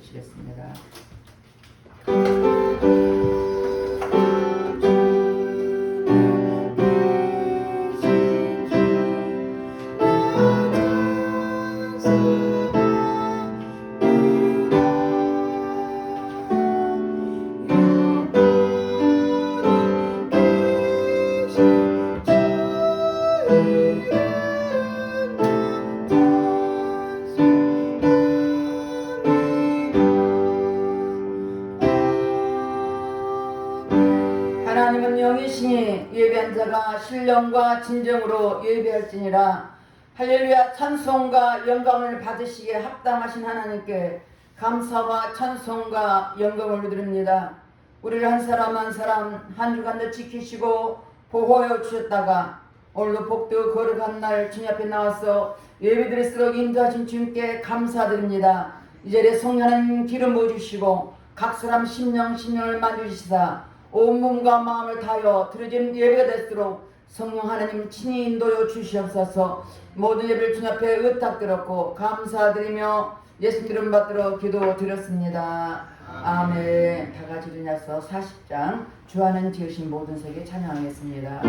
드리겠습니다. 하나님은 영이시니 예배한 자가 신령과 진정으로 예배할지니라. 할렐루야. 찬송과 영광을 받으시기에 합당하신 하나님께 감사와 찬송과 영광을 드립니다. 우리를 한 사람 한 사람 한 주간도 지키시고 보호하여 주셨다가 오늘도 복되고 거룩한 날 주님 앞에 나와서 예배드릴수록 인도하신 주님께 감사드립니다. 이 자리에 성령 하나님 기름 부어주시고 각 사람 심령을 만주시사 온 몸과 마음을 다하여 드려진 예배가 될수록 성령 하나님 친히 인도여 주시옵소서. 모든 예배를 주님 앞에 의탁드렸고 감사드리며 예수님 이름 받들어 기도드렸습니다. 아멘. 다 같이 일어나서 40장 주하는 지으신 모든 세계 찬양하겠습니다.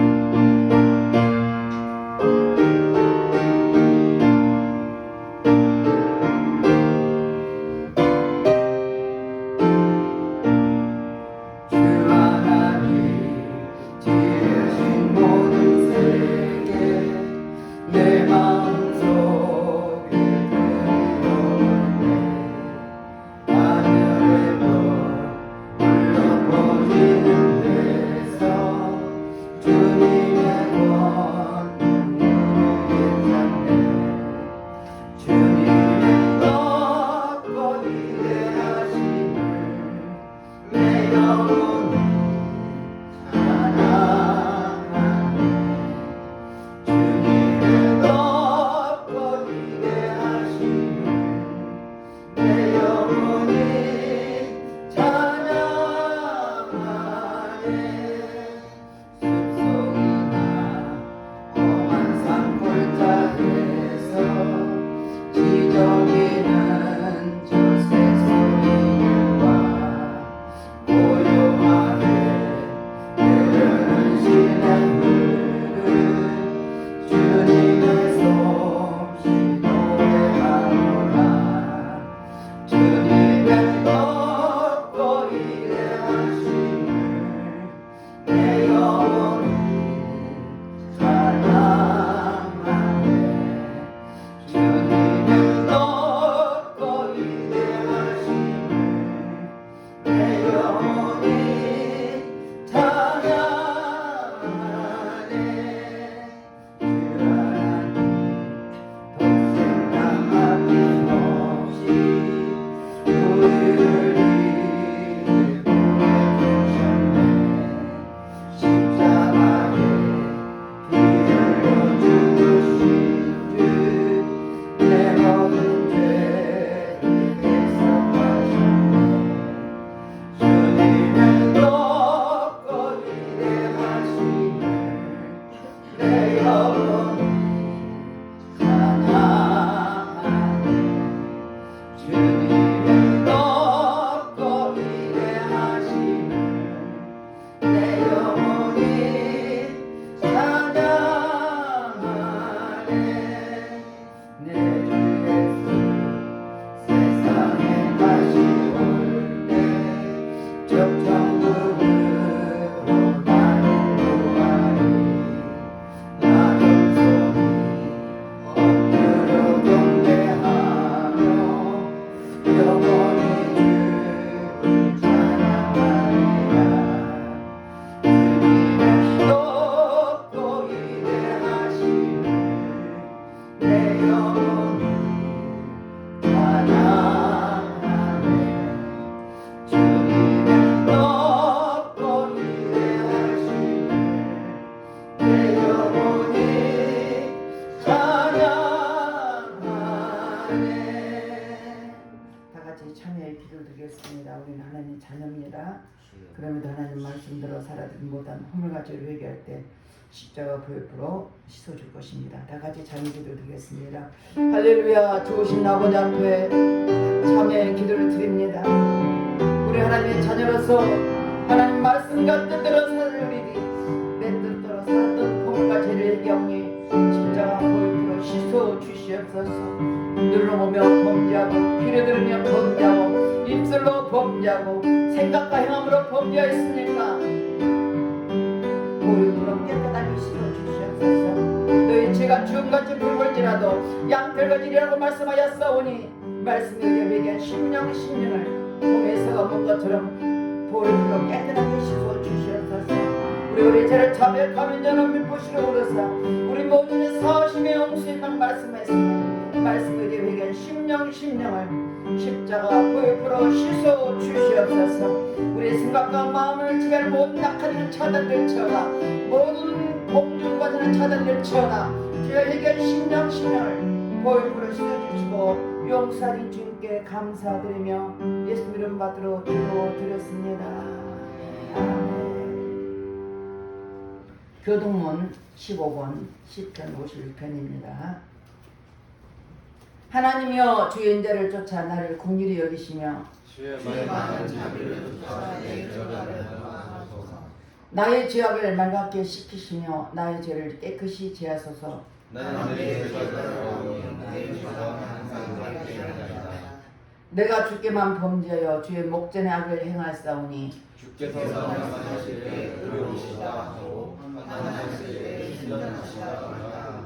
그럼에도 하나님 말씀대로 살아드린 못한 허물가지를 회개할 때 십자가 보혈로 씻어줄 것입니다. 다 같이 찬양 기도 드리겠습니다. 할렐루야. 좋으신 아버지 앞에 참회의 기도를 드립니다. 우리 하나님의 자녀로서 하나님 말씀과 뜻대로 살으리니 내 뜻대로 살았던 고물과 죄를 영리 십자가 보혈로 씻어 주시옵소서. 눈으로 보며 범죄하고 귀로 들으며 범죄하고 입술로 범죄하고 생각과 행함으로 범죄하였으니까 보혈로 깨끗하게 씻어 주시옵소서. 너희 죄가 주음같이 붉을지라도 양털거지리라고 말씀하였사오니 말씀에 의해 회개한 심령을 몸에서가 먹은 것처럼 보혈로 깨끗하게 씻어 주시옵소서. 우리 죄를 자백하면 저는 밀보시로 오르사 우리 모든 사심의 용수인만 말씀했습니다. 말씀에 의해 회개한 심령을 십자가 보혈로 씻어 주시옵소서. 우리의 생각과 마음을 지배할 모든 낙하는 차단될 처나 모든 공중과 저는 차단될 처나 주의 회개한 심령을 보혈로 씻어주시고 용서하신 주님께 감사드리며 예수 이름 받들어 기도드렸습니다. 아멘. 교동문 15번 10편 51편입니다. 하나님이여 주의 인자를 쫓아 나를 긍휼히 여기시며 주의 많은 자비를 쫓아 내 죄를 사하소서. 나의 죄악을 맑게 씻기시며 나의 죄를 깨끗이 제하소서. 나는 내 죄를 알아오니 내 죄가 항상 맑게 하리라. 내가 주께만 범죄하여 주의 목전에 악을 행하였사오니 주께서 말씀하실 때 의로우시다 하고 하나님의 때 신령하시다 하라.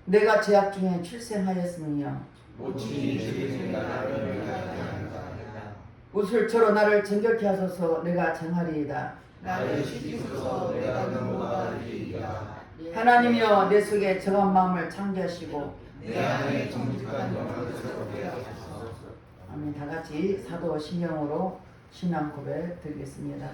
내가 죄악 중에 출생하였으며 모친이 죽이신 나를 위하여 우슬초로 나를 정결케 하소서. 내가 정하리이다. 나를 씻기소서. 내가 넘어가리이다. 하나님이여 내 속에 정한 마음을 창조하시고 내 안에 정직한 영을 새롭게 하소서. 아멘. 다같이 사도 신령으로 신앙 고백 드리겠습니다.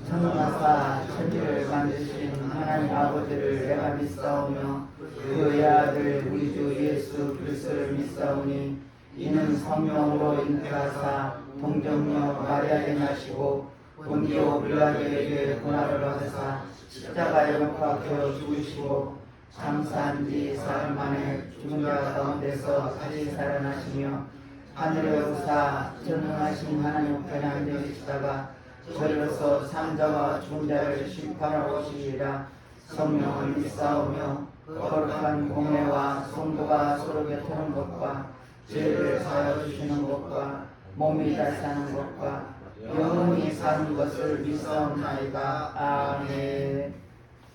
전능하사 천지를 만드신 하나님 아버지를 내가 믿사오며 그의 아들 우리 주 예수 그리스도를 믿사오니 이는 성령으로 잉태하사 동정녀 마리아에 나시고 본디오 빌라도에게 고난을 받으사 십자가에 못 박혀 죽으시고 장사한 지 사흘 만에 죽은 자 가운데서 다시 살아나시며 하늘에 오르사 전능하신 하나님 우편에 앉으시다가 저리로서 산자와 죽은 자를 심판하러 오시리라. 성령을 믿사오며 거룩한 공회와 성도가 서로 곁하는 것과 죄를 사하여 주시는 것과 몸이 다시 사는 것과 영원히 사는 것을 믿사옵나이다. 아멘.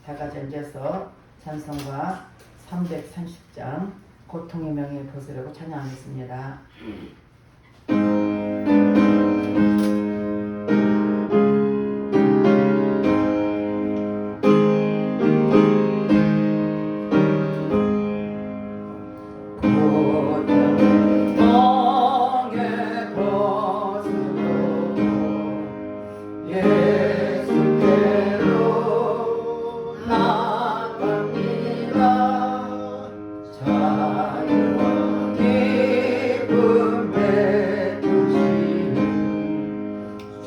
다같이 앉아서 찬송가 330장 고통의 명예 벗으려고 찬양하겠습니다.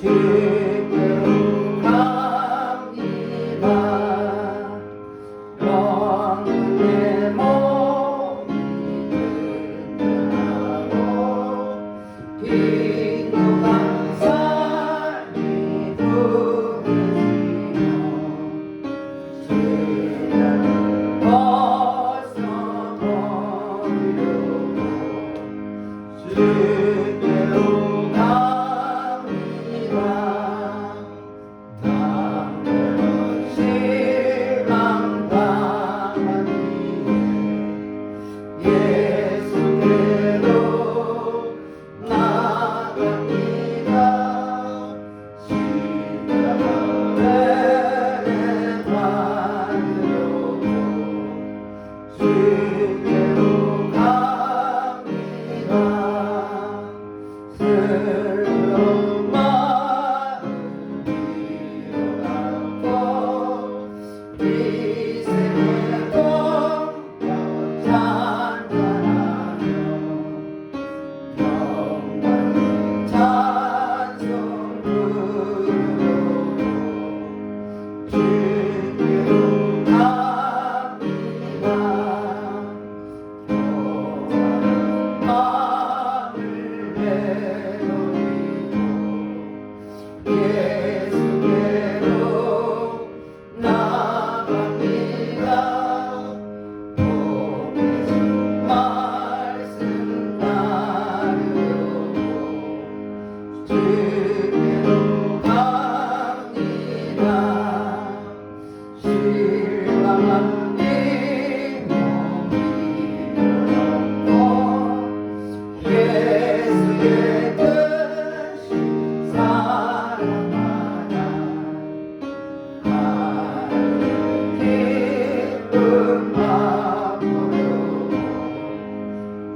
주께로 갑니다.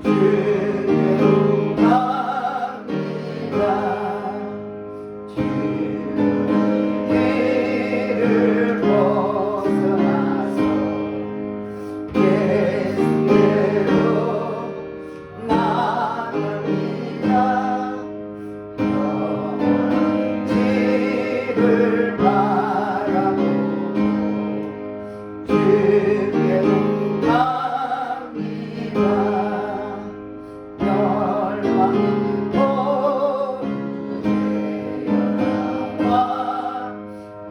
주께로 갑니다. 길을 벗어나서 예수께로 나갑니다. 집을 바라보고 주께로 갑니다. 멸망은 보내어라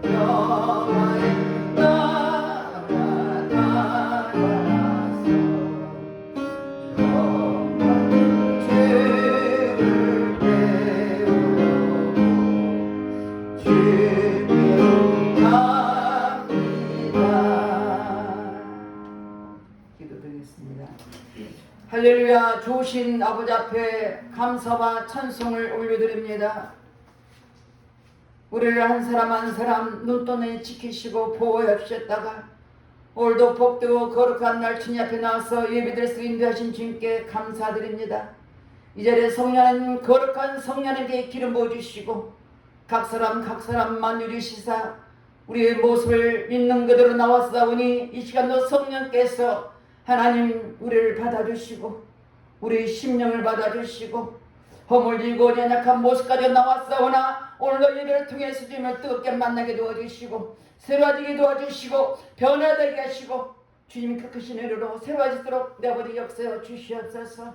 영화의 나라 달아서 영광 주를 배우려고 주께로 갑니다. 기도드리겠습니다. 할렐루야. 좋으신 아버지 앞에 감사와 찬송을 올려드립니다. 우리를 한 사람 한 사람 눈동에 지키시고 보호해 주셨다가 오늘도 복되고 거룩한 날 주님 앞에 나와서 예배드릴 수 인도하신 주님께 감사드립니다. 이 자리에 성령님, 거룩한 성령에게 기름 부어주시고 각 사람 만유리 시사 우리의 모습을 있는 그대로 나왔사오니 이 시간도 성령께서 하나님 우리를 받아주시고 우리 심령을 받아주시고 허물지고 연약한 모습까지 나왔사오나 오늘도 예배를 통해서 주님을 뜨겁게 만나게 도와주시고 새로워지게 도와주시고 변화되게 하시고 주님 그 크신 은혜로 새로워지도록 내 아버지 역사여 주시옵소서.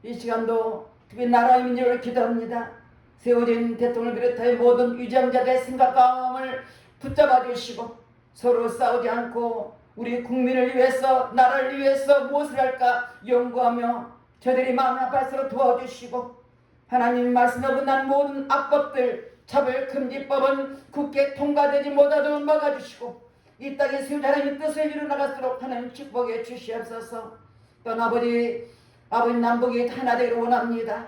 이 시간도 특히 나라의 민족을 기도합니다. 세워진 대통령을 비롯하여 모든 위정자들의 생각과 마음을 붙잡아 주시고 서로 싸우지 않고 우리 국민을 위해서 나라를 위해서 무엇을 할까 연구하며 저들이 마음 아파서 도와주시고 하나님 말씀에 어긋난 모든 악법들 차별 금지법은 국회 통과되지 못하도록 막아주시고 이 땅에 세운 하나님의 뜻을 이루나갈수록 하나님 축복해 주시옵소서. 또한 아버지 남북이 하나 되기를 원합니다.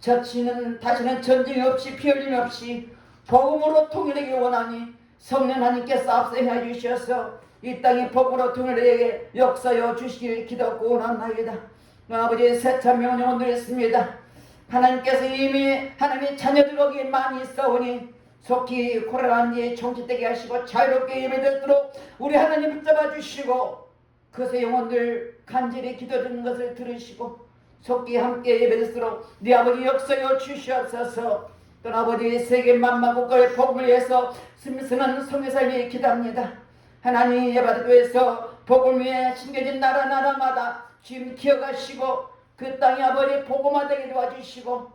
다시는 전쟁이 없이 피 흘림 없이 복음으로 통일되기 원하니 성령 하나님께서 앞서 행해 주셔서 이 땅이 복음으로 통일되게 역사여 주시길 기도하고 원합나이다. 아버지의 세참 명령을 드렸습니다. 하나님께서 이미 하나님의 자녀들 거기에 많이 있사오니 속히 코로나에 정치되게 하시고 자유롭게 예배되도록 우리 하나님 붙잡아 주시고 그새 영혼들 간절히 기도 듣는 것을 들으시고 속히 함께 예배될수록 네 아버지 역사여 주시옵소서. 또 아버지 세계 만만 국가의 복음을 위해서 쓰는 성회사를 위해 기도합니다. 하나님 예배교회에서 복음을 위해 심겨진 나라마다 지금 기억하시고 그 땅이 아버지 복음화되게 도와주시고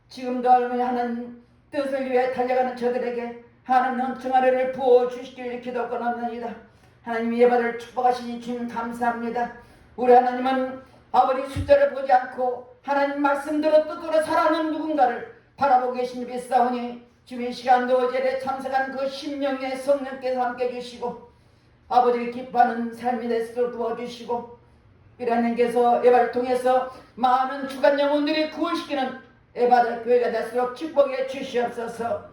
지금도 할머니 하는 뜻을 위해 달려가는 저들에게 하나님 넘쳐나리를 부어주시길 기도하옵나이다. 하나님 예배를 축복하시니 주님 감사합니다. 우리 하나님은 아버지 숫자를 보지 않고 하나님 말씀대로 뜻대로 살아가는 누군가를 바라보고 계신 비싸우니 주님 이 시간도 제대 참석한 그 심령의 성령께서 함께 해주시고 아버지 기뻐하는 삶이 되도록 도와주시고 하나님께서 예배를 통해서 많은 주간 영혼들이 구원시키는 예배자 교회가 될수록 축복해 주시옵소서.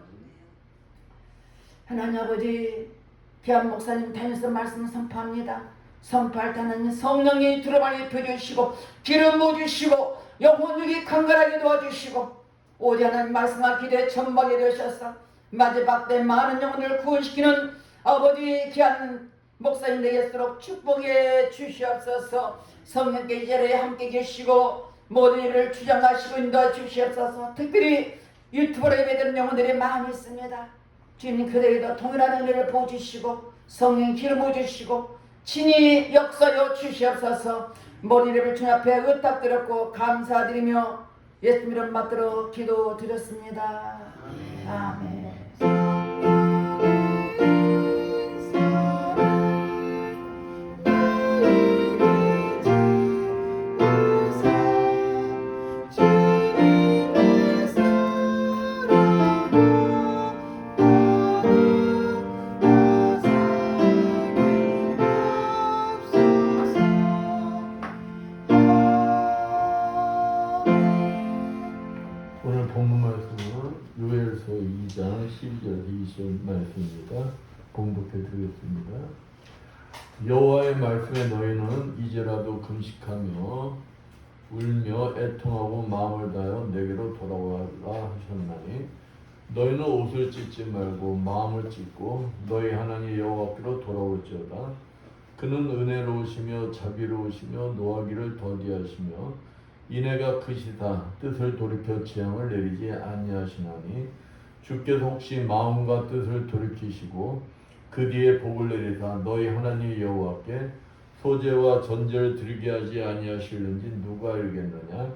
하나님 아버지 귀한 목사님 다니면서 말씀을 선포합니다. 선포할 때 하나님 성령이 들어만이 펴주시고 기름 부어주시고 영혼들이 강건하게 도와주시고 오직 하나님 말씀과 기대에 전박이 되셔서 마지막 때 많은 영혼을 구원시키는 아버지 귀한 목사님 되겠도록 축복해 주시옵소서. 성령께 이 자리에 함께 계시고 모든 일을 주장하시고 인도해 주시옵소서. 특별히 유튜브로 예배드리는 영혼들이 많이 있습니다. 주님 그들에게도 동일한 은혜를 부어주시고 성령 기름 부어주시고 친히 역사여 주시옵소서. 모든 일을 주님 앞에 의탁드렸고 감사드리며 예수님 이름 받들어 기도드렸습니다. 아멘. 오늘 본문 말씀은 요엘서 2장 12절 20절 말씀입니다. 봉독해 드리겠습니다. 여호와의 말씀에 너희는 이제라도 금식하며 울며 애통하고 마음을 다하여 내게로 돌아와라 하셨나니 너희는 옷을 찢지 말고 마음을 찢고 너희 하나님 여호와께로 돌아올지어다. 그는 은혜로우시며 자비로우시며 노하기를 더디하시며 이내가 크시다 뜻을 돌이켜 재앙을 내리지 아니하시나니 주께서 혹시 마음과 뜻을 돌이키시고 그 뒤에 복을 내리사 너희 하나님 여호와께 소제와 전제를 드리게 하지 아니하실는지 누가 알겠느냐.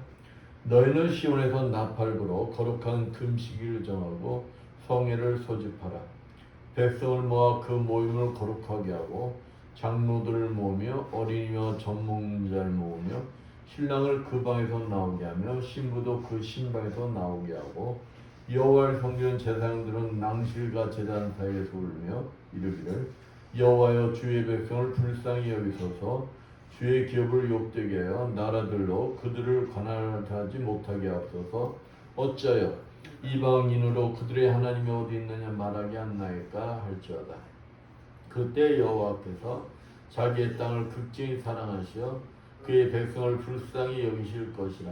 너희는 시온에서 나팔부로 거룩한 금식일을 정하고 성회를 소집하라. 백성을 모아 그 모임을 거룩하게 하고 장로들을 모으며 어린이와 전문자를 모으며 신랑을 그 방에서 나오게 하며 신부도 그 신방에서 나오게 하고 여호와를 섬기는 제사장들은 낭실과 제단 사이에서 울며 이르기를 여호와여 주의 백성을 불쌍히 여기소서 주의 기업을 욕되게 하여 나라들로 그들을 관할하지 못하게 하옵소서. 어찌하여 이방인으로 그들의 하나님이 어디 있느냐 말하게 한나이까 할지어다. 그때 여호와께서 자기의 땅을 극진히 사랑하시어 그의 백성을 불쌍히 여기실 것이라.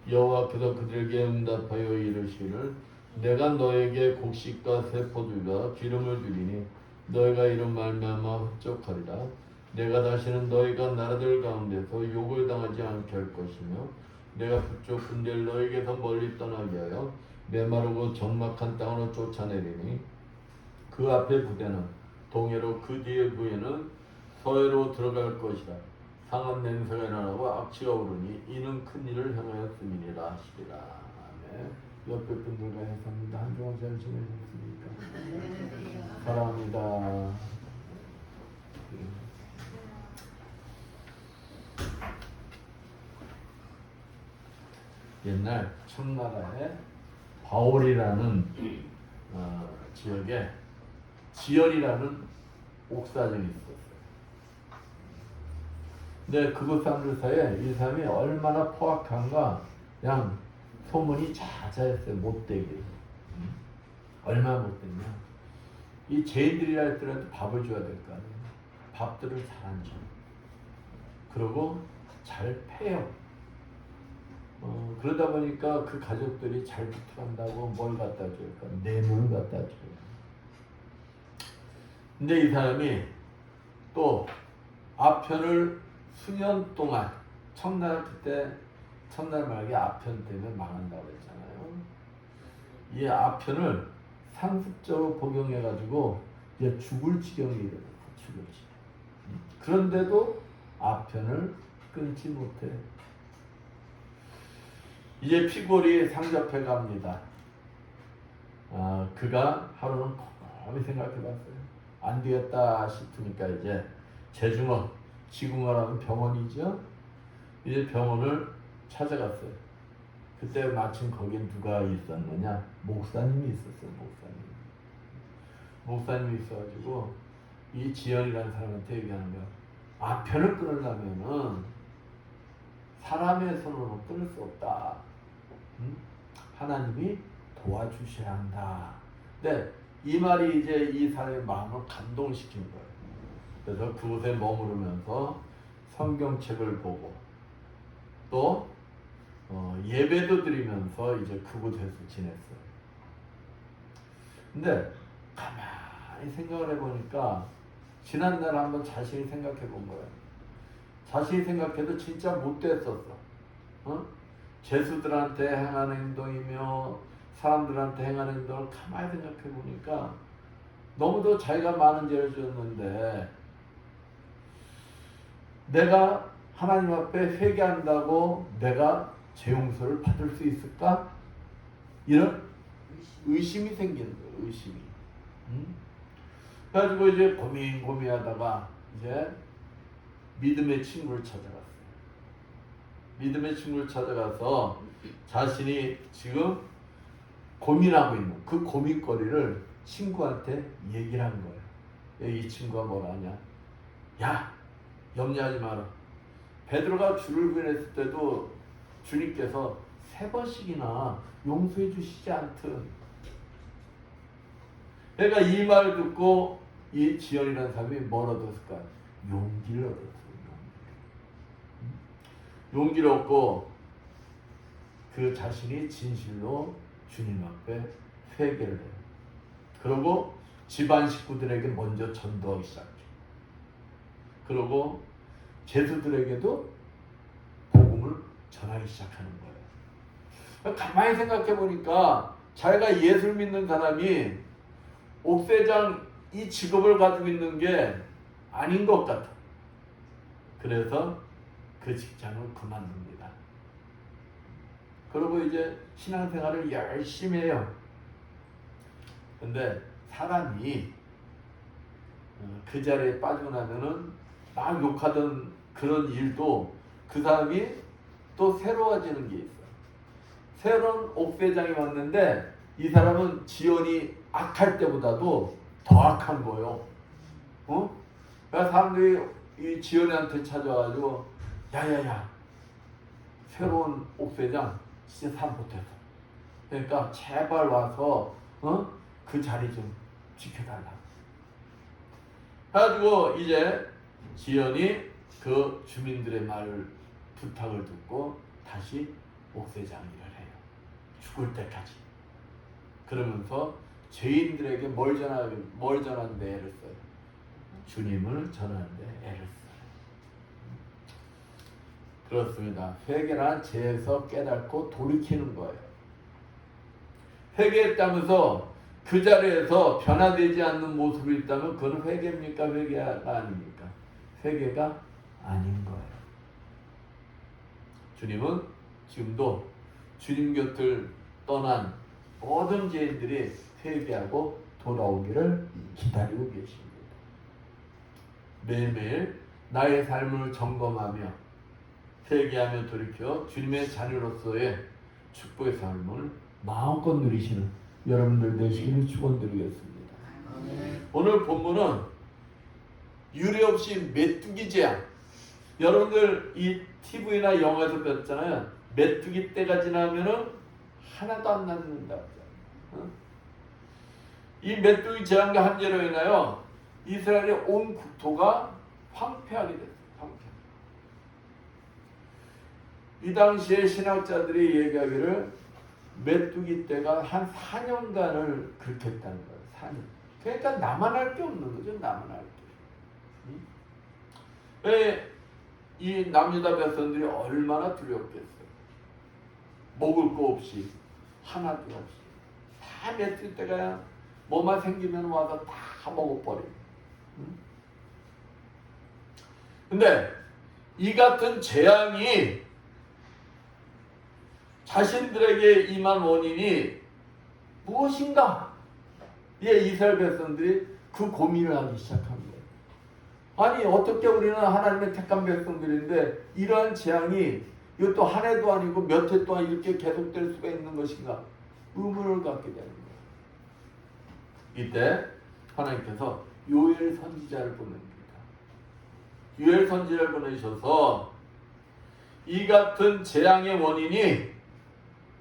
여호와께서 그들에게 응답하여 이르시기를 내가 너에게 곡식과 새 포도주와 기름을 주리니 너희가 이런 말미암아 흡족하리라. 내가 다시는 너희가 나라들 가운데서 욕을 당하지 않게 할 것이며 내가 북쪽 군대를 너희에게서 멀리 떠나게 하여 메마르고 적막한 땅으로 쫓아내리니 그 앞에 부대는 동해로 그 뒤에 부에는 서해로 들어갈 것이라. 상한 냄새가 일어나고 악취가 오르니 이는 큰 일을 행하였음이니라 하시리라. 아멘. 옆에 분들과 해서입니다. 한 주간 잘 지내셨습니까? 사랑합니다. 옛날 청나라에 바올이라는 지역에 지열이라는 옥사정이 있었어요. 근데 그곳 사람들 사이에 이 사람이 얼마나 포악한가 그냥 소문이 자자했어요. 못되게. 얼마나 못됐냐. 이 죄인들이라 할지라도 밥을 줘야 될 거 아니에요. 밥들을 잘 안 줘. 그리고 잘 패요. 그러다 보니까 그 가족들이 잘 부탁한다고 뭘 갖다 줄까? 뇌물 갖다 줘요. 근데 이 사람이 또 아편을 수년 동안 청나라 그때 청나라 말기 아편 때문에 망한다고 했잖아요. 이 아편을 상습적으로 복용해가지고 이제 죽을 지경이 이르는 죽을 지경. 그런데도 아편을 끊지 못해. 이제 피골이 상접해 갑니다. 그가 하루는 곰곰이 생각해봤어요. 안 되겠다 싶으니까 이제 제중원, 지궁화라는 병원이죠. 이제 병원을 찾아갔어요. 그때 마침 거긴 누가 있었느냐? 목사님이 있었어요. 목사님이 있어가지고 이 지연이라는 사람한테 얘기하는 거야. 아편을 끊으려면은 사람의 손으로 끊을 수 없다. 하나님이 도와주셔야 한다. 근데 이 말이 이제 이 사람의 마음을 감동시킨 거예요. 그래서 그곳에 머무르면서 성경책을 보고 또 예배도 드리면서 이제 그곳에서 지냈어요. 근데 가만히 생각을 해보니까 지난날 한번 자신이 생각해 본 거예요. 자신이 생각해도 진짜 못됐었어. 죄수들한테 행하는 행동이며 사람들한테 행하는 행동을 가만히 생각해 보니까 너무도 자기가 많은 죄를 지었는데 내가 하나님 앞에 회개한다고 내가 죄 용서를 받을 수 있을까? 이런 의심이 생기는 거예요. 의심이. 그래가지고 이제 고민하다가 이제 믿음의 친구를 찾아갔어요. 믿음의 친구를 찾아가서 자신이 지금 고민하고 있는 그 고민거리를 친구한테 얘기를 한 거예요. 이 친구가 뭐라 하냐? 야, 염려하지 마라. 베드로가 주를 부인했을 때도 주님께서 3번씩이나 용서해 주시지 않든. 그러니까 이 말을 듣고 이 지연이라는 사람이 뭘 얻었을까? 용기를 얻었어요. 용기를 얻고 그 자신이 진실로 주님 앞에 회개를 해요. 그리고 집안 식구들에게 먼저 전도하기 시작해요. 그리고 제수들에게도 복음을 전하기 시작하는 거예요. 가만히 생각해 보니까 자기가 예수를 믿는 사람이 옥세장 이 직업을 가지고 있는 게 아닌 것 같아. 그래서 그 직장을 그만둡니다. 그리고 이제 신앙생활을 열심히 해요. 근데 사람이 그 자리에 빠지고 나면은 막 욕하던 그런 일도 그 사람이 또 새로워지는 게 있어. 새로운 옥세장이 왔는데 이 사람은 지연이 악할 때보다도 더 악한 거예요. 그러니까 사람들이 이 지연이한테 찾아와가지고 야야야 새로운 옥세장 진짜 사 못해서 그러니까 제발 와서 그 자리 좀 지켜달라. 그래가지고 이제 지연이 그 주민들의 말을 부탁을 듣고 다시 옥세장 일을 해요. 죽을 때까지. 그러면서 죄인들에게 뭘 전하는데 애를 써요. 주님을 전하는데 애를 써요. 그렇습니다. 회개란 죄에서 깨닫고 돌이키는 거예요. 회개했다면서 그 자리에서 변화되지 않는 모습이 있다면 그건 회개입니까? 회개가 아닙니까? 회개가 아닌 거예요. 주님은 지금도 주님 곁을 떠난 모든 죄인들이 회개하고 돌아오기를 기다리고 계십니다. 매일매일 나의 삶을 점검하며 회개하며 돌이켜 주님의 자녀로서의 축복의 삶을 마음껏 누리시는 여러분들 되시기를 축원드리겠습니다. 오늘 본문은 유례 없이 메뚜기 재앙. 여러분들 이 TV나 영화에서 봤잖아요. 메뚜기 때가 지나면은 하나도 안 남는다. 이 메뚜기 재앙과 한재로 인하여 이스라엘의 온 국토가 황폐하게 됐어요. 이 당시에 신학자들이 얘기하기를 메뚜기 때가 한 4년간을 그렇게 했다는 거예요. 4년. 그러니까 나만 할 게 없는 거죠. 나만 할 게. 왜 이 남유다 백성들이 얼마나 두렵겠어요. 먹을 거 없이 하나도 없이 다 메뚜기 때가 뭐만 생기면 와서 다 먹어버려요. 근데 이 같은 재앙이 자신들에게 임한 원인이 무엇인가? 이스라엘 백성들이 그 고민을 하기 시작합니다. 아니 어떻게 우리는 하나님의 택한 백성들인데 이러한 재앙이 이것도 한 해도 아니고 몇 해 동안 이렇게 계속될 수가 있는 것인가? 의문을 갖게 되는 거예요. 이때 하나님께서 요엘 선지자를 보냅니다. 요엘 선지자를 보내셔서 이 같은 재앙의 원인이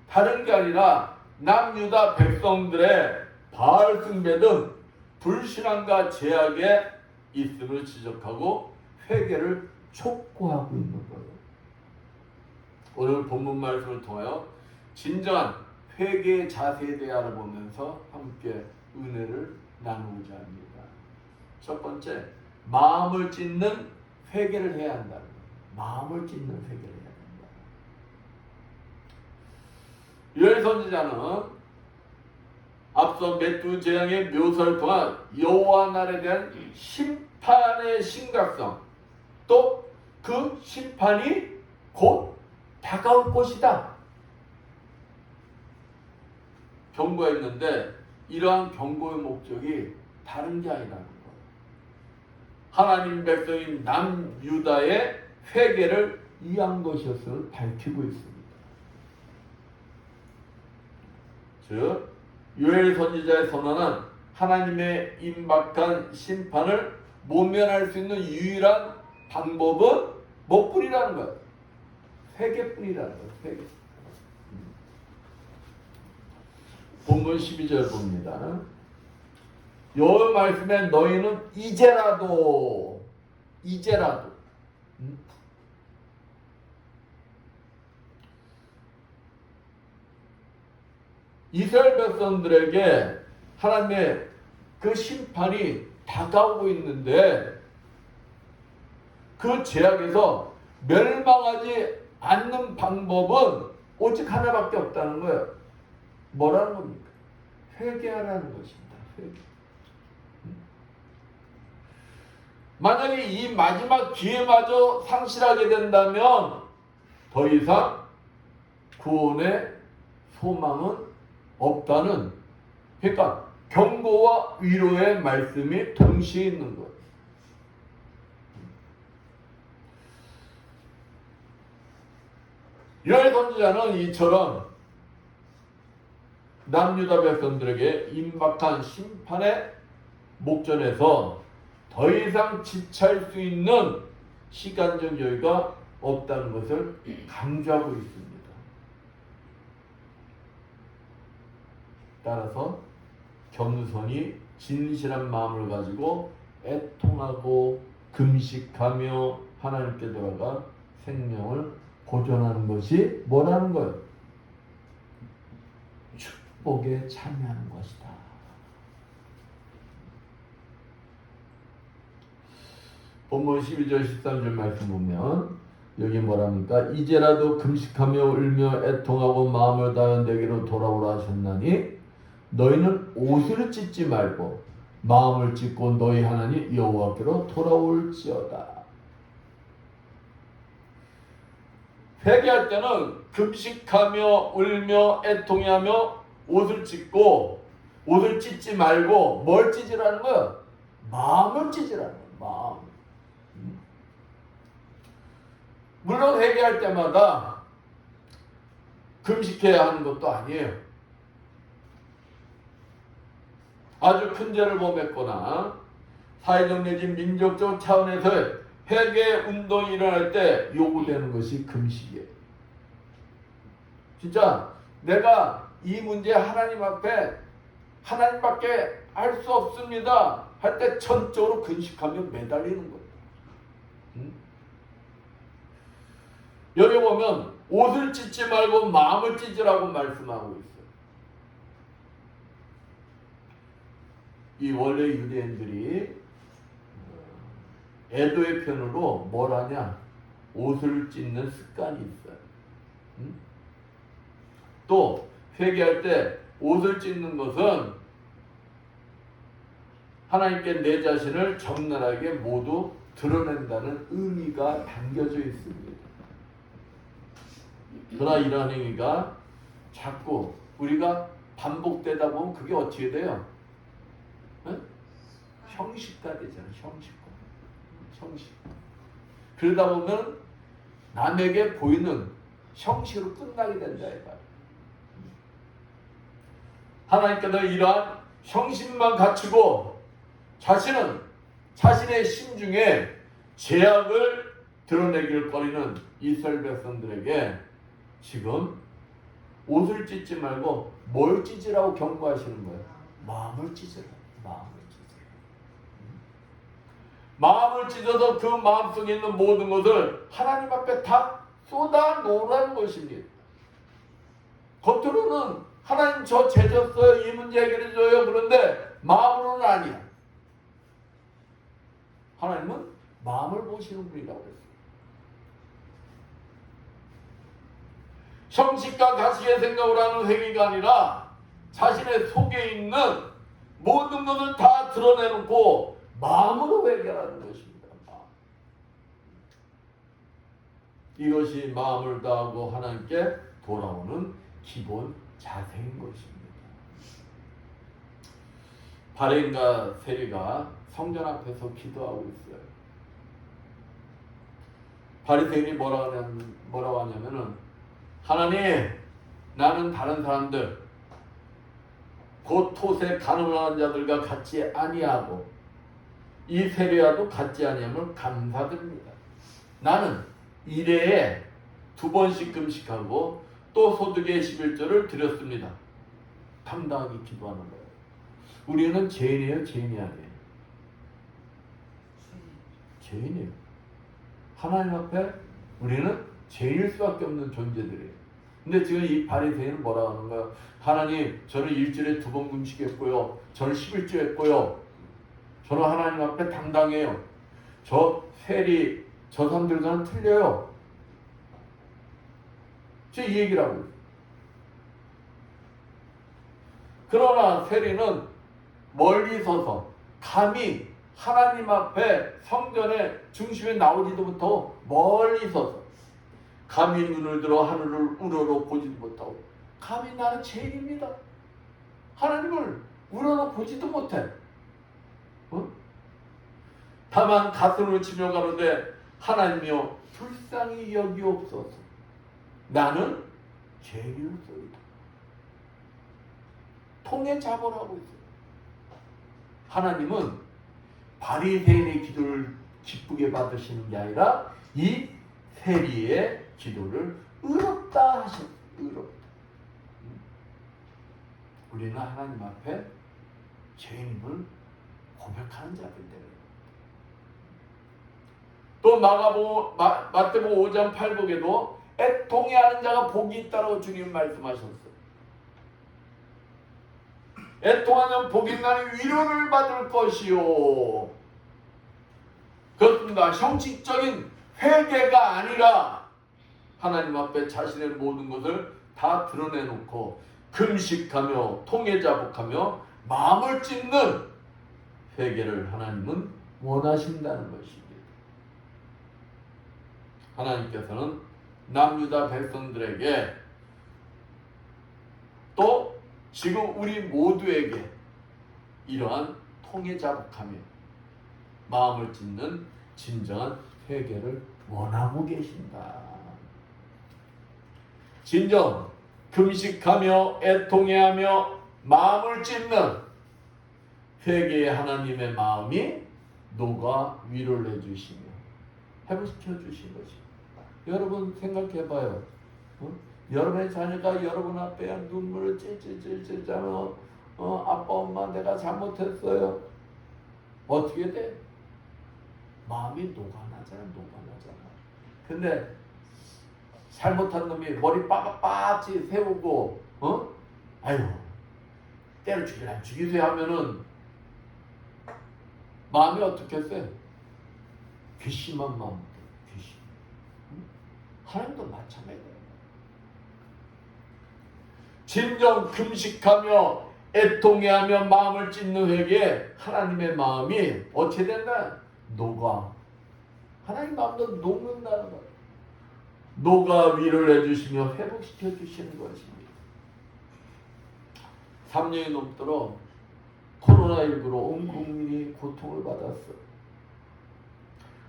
다른 게 아니라 남유다 백성들의 바알 숭배 등 불신앙과 죄악에 있음을 지적하고 회개를 촉구하고 있는 거예요. 오늘 본문 말씀을 통하여 진정한 회개의 자세에 대해 알아보면서 함께 은혜를 나누고자 합니다. 첫 번째, 마음을 찢는 회개를 해야 한다는 거예요. 마음을 찢는 회개를 해야 된다. 요엘 선지자는 앞서 메뚜기 재앙의 묘사를 통한 여호와 날에 대한 심판의 심각성, 또 그 심판이 곧 다가올 것이다 경고했는데, 이러한 경고의 목적이 다른 게 아니라는 거예요. 하나님 백성인 남유다의 회개를 위한 것이었음을 밝히고 있습니다. 즉 요엘 선지자의 선언은 하나님의 임박한 심판을 모면할 수 있는 유일한 방법은 뭐뿐이라는 거예요? 회개뿐이라는 거예요. 회개. 본문 12절 봅니다. 여호와 말씀에 너희는 이제라도 이스라엘 백성들에게 하나님의 그 심판이 다가오고 있는데 그 죄악에서 멸망하지 않는 방법은 오직 하나밖에 없다는 거예요. 뭐라는 겁니까? 회개하라는 것입니다. 회개. 만약에 이 마지막 기회마저 상실하게 된다면 더 이상 구원의 소망은 없다는, 그러니까 경고와 위로의 말씀이 동시에 있는 거예요. 요엘 선지자는 이처럼 남유다 백성들에게 임박한 심판의 목전에서 더 이상 지체할 수 있는 시간적 여유가 없다는 것을 강조하고 있습니다. 따라서 겸손히 진실한 마음을 가지고 애통하고 금식하며 하나님께 돌아가 생명을 보존하는 것이 뭐라는 거예요? 축복에 참여하는 것이다. 본문 12절 13절 말씀 보면 여기 뭐랍니까? 이제라도 금식하며 울며 애통하고 마음을 다하여 내게로 돌아오라 하셨나니 너희는 옷을 찢지 말고 마음을 찢고 너희 하나님 여호와께로 돌아올지어다. 회개할 때는 금식하며 울며 애통하며 옷을 찢고, 옷을 찢지 말고 뭘 찢으라는 거야? 마음을 찢으라는 거야. 마음. 물론 회개할 때마다 금식해야 하는 것도 아니에요. 아주 큰 죄를 범했거나 사회적 내지 민족적 차원에서의 회개 운동이 일어날 때 요구되는 것이 금식이에요. 진짜 내가 이 문제 하나님 앞에 하나님밖에 알 수 없습니다 할 때 전적으로 금식하며 매달리는 거예요. 여기 보면 옷을 찢지 말고 마음을 찢으라고 말씀하고 있어요. 이 원래 유대인들이 애도의 편으로 뭘 하냐? 옷을 찢는 습관이 있어요. 또 회개할 때 옷을 찢는 것은 하나님께 내 자신을 적나라하게 모두 드러낸다는 의미가 담겨져 있습니다. 그러나 이러한 행위가 자꾸 우리가 반복되다 보면 그게 어떻게 돼요? 응? 형식화 되잖아요. 형식. 그러다 보면 남에게 보이는 형식으로 끝나게 된다 이 말이에요. 하나님께서 이러한 형식만 갖추고 자신은 자신의 심중에 죄악을 드러내길 꺼리는 이스라엘 백성들에게 지금 옷을 찢지 말고 뭘 찢으라고 경고하시는 거예요? 마음을 찢으라. 마음을 찢어서 그 마음속에 있는 모든 것을 하나님 앞에 다 쏟아 놓으라는 것입니다. 겉으로는 하나님 저 죄 졌어요. 이 문제 해결해 줘요. 그런데 마음으로는 아니야. 하나님은 마음을 보시는 분이라고 했어요. 형식과 가식의 생각을 하는 행위가 아니라 자신의 속에 있는 모든 것을 다 드러내놓고 마음으로 회개하는 것입니다. 이것이 마음을 다하고 하나님께 돌아오는 기본 자세인 것입니다. 바레인과 세리가 성전 앞에서 기도하고 있어요. 바리새인이 뭐라고 하냐면은 하나님, 나는 다른 사람들 곧 톳에 가늠하는 자들과 같이 아니하고 이 세례와도 같지 아니함을 감사드립니다. 나는 일회에 2번씩 금식하고 또 소득의 11조를 드렸습니다. 당당하게 기도하는 거예요. 우리는 죄인이에요? 죄인이 아니에요? 죄인이에요. 하나님 앞에 우리는 죄일 수밖에 없는 존재들이에요. 근데 지금 이 바리새인은 뭐라 하는 거야? 하나님, 저는 일주일에 2번 금식했고요. 저는 11조 했고요. 저는 하나님 앞에 당당해요. 저 세리, 저 사람들과는 틀려요. 지금 이 얘기를 하고 있어요. 그러나 세리는 멀리 서서 감히 하나님 앞에 성전의 중심에 나오지도 못하고 멀리 서서 감히 눈을 들어 하늘을 우러러 보지도 못하고 감히 나는 죄인입니다. 하나님을 우러러 보지도 못해. 어? 다만 가슴을 치며 가는데 하나님이여 불쌍히 여기옵소서. 나는 죄인이옵소이다. 통에 잡으라고 있어요. 하나님은 바리새인의 기도를 기쁘게 받으시는 게 아니라 이 세리의 기도를 의롭다 하셨어요. 의롭다. 우리는 하나님 앞에 죄인임을 고백하는 자들인데 또 마태복음 5장 8복에도 애통해하는 자가 복이 있다고 주님 말씀하셨어요. 애통하는 복이 있나니 위로를 받을 것이요. 그렇습니다. 형식적인 회개가 아니라 하나님 앞에 자신의 모든 것을 다 드러내놓고 금식하며 통회자복하며 마음을 찢는 회개를 하나님은 원하신다는 것입니다. 하나님께서는 남유다 백성들에게 또 지금 우리 모두에게 이러한 통회자복하며 마음을 찢는 진정한 회개를 원하고 계신다. 진정 금식하며 애통해하며 마음을 찢는 회개의 하나님의 마음이 녹아 위로를 해주시며 회복시켜 주신 것입니다. 여러분 생각해봐요. 여러분의 자녀가 여러분 앞에 눈물을 찔찔찔찔하며 아빠 엄마 내가 잘못했어요. 어떻게 돼? 마음이 녹아나잖아. 근데 잘못한 놈이 머리 빡빡지 세우고 아유 때려 죽이라 죽이세요 하면은 마음이 어떻겠어요? 괘씸한 마음, 괘씸. 하나님도 마찬가지예요. 진정 금식하며 애통해하며 마음을 찢는 회개에 하나님의 마음이 어떻게 된다? 녹아. 하나님 마음도 녹는다는 거예요. 녹아 위를 해주시며 회복시켜 주시는 것입니다. 3년이 넘도록 코로나19로 온 국민이 고통을 받았어요.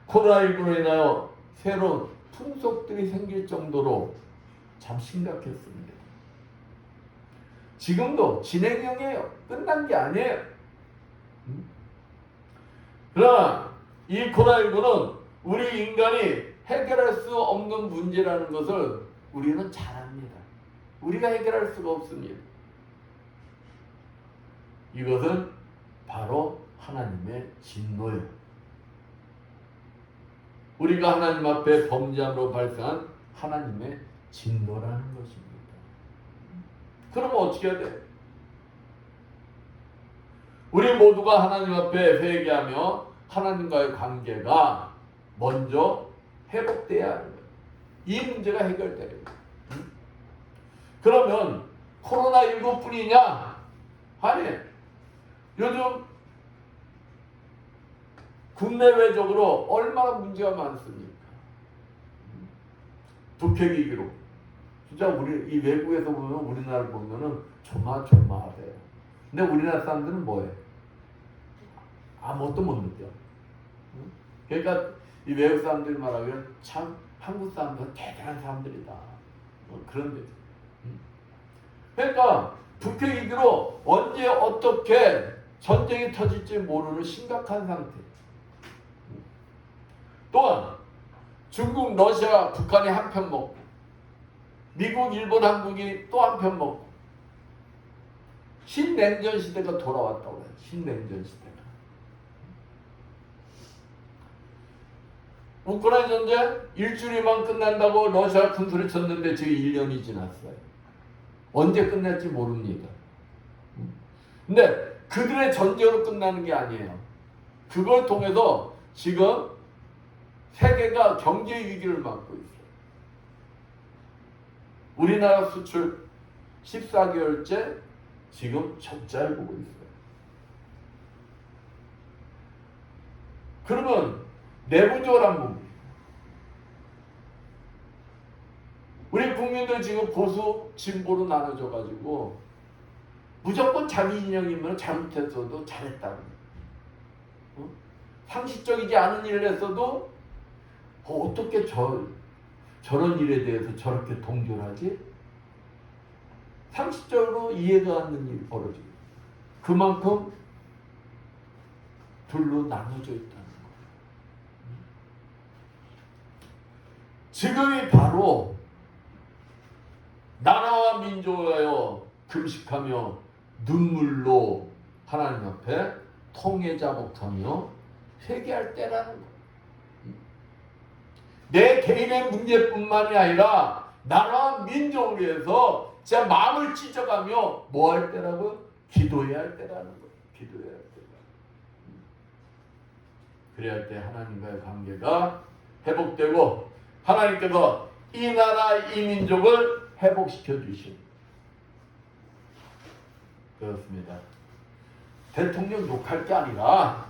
코로나19로 인하여 새로운 풍속들이 생길 정도로 참 심각했습니다. 지금도 진행형이에요. 끝난 게 아니에요. 그러나 이 코로나19는 우리 인간이 해결할 수 없는 문제라는 것을 우리는 잘 압니다. 우리가 해결할 수가 없습니다. 이것은 바로 하나님의 진노예요. 우리가 하나님 앞에 범죄함으로 발생한 하나님의 진노라는 것입니다. 그러면 어떻게 해야 돼? 우리 모두가 하나님 앞에 회개하며 하나님과의 관계가 먼저 회복돼야 하는 거예요. 이 문제가 해결돼야 돼요. 그러면 코로나19 뿐이냐? 아니, 요즘 국내외적으로 얼마나 문제가 많습니까? 북핵이기로. 진짜 우리 이 외국에서 보면 우리나라를 보면은 조마조마하대요. 근데 우리나라 사람들은 뭐해? 아무것도 못 느껴. 그러니까 이 외국 사람들이 말하면 참 한국 사람들은 대단한 사람들이다. 그런 데죠. 그러니까 북핵이기로 언제 어떻게 전쟁이 터질지 모르는 심각한 상태. 또한 중국, 러시아, 북한이 한편 먹고 미국, 일본, 한국이 또 한편 먹고 신냉전 시대가 돌아왔다고 해요. 신냉전 시대가. 우크라이나 전쟁 일주일만 끝난다고 러시아 군소리 쳤는데 지금 1년이 지났어요. 언제 끝날지 모릅니다. 근데 그들의 전쟁으로 끝나는 게 아니에요. 그걸 통해서 지금 세계가 경제 위기를 맞고 있어요. 우리나라 수출 14개월째 지금 적자를 보고 있어요. 그러면 내부적으로 한번 봅니다. 우리 국민들 지금 보수 진보로 나눠져 가지고 무조건 자기 진영이면 잘못했어도 잘했다고. 상식적이지 않은 일을 했어도 어떻게 저런 일에 대해서 저렇게 동조를 하지? 상식적으로 이해가 안 되는 일이 벌어지고 그만큼 둘로 나눠져 있다는 거예요. 지금이 바로 나라와 민족하여 금식하며 눈물로 하나님 앞에 통회자복하며 회개할 때라는 거예요. 내 개인의 문제뿐만이 아니라 나라와 민족을 위해서 제 마음을 찢어가며 뭐 할 때라고? 기도해야 할 때라는 거예요. 기도해야 할 때가. 그래야 할 때 하나님과의 관계가 회복되고 하나님께서 이 나라 이 민족을 회복시켜 주신 그렇습니다. 대통령 욕할 게 아니라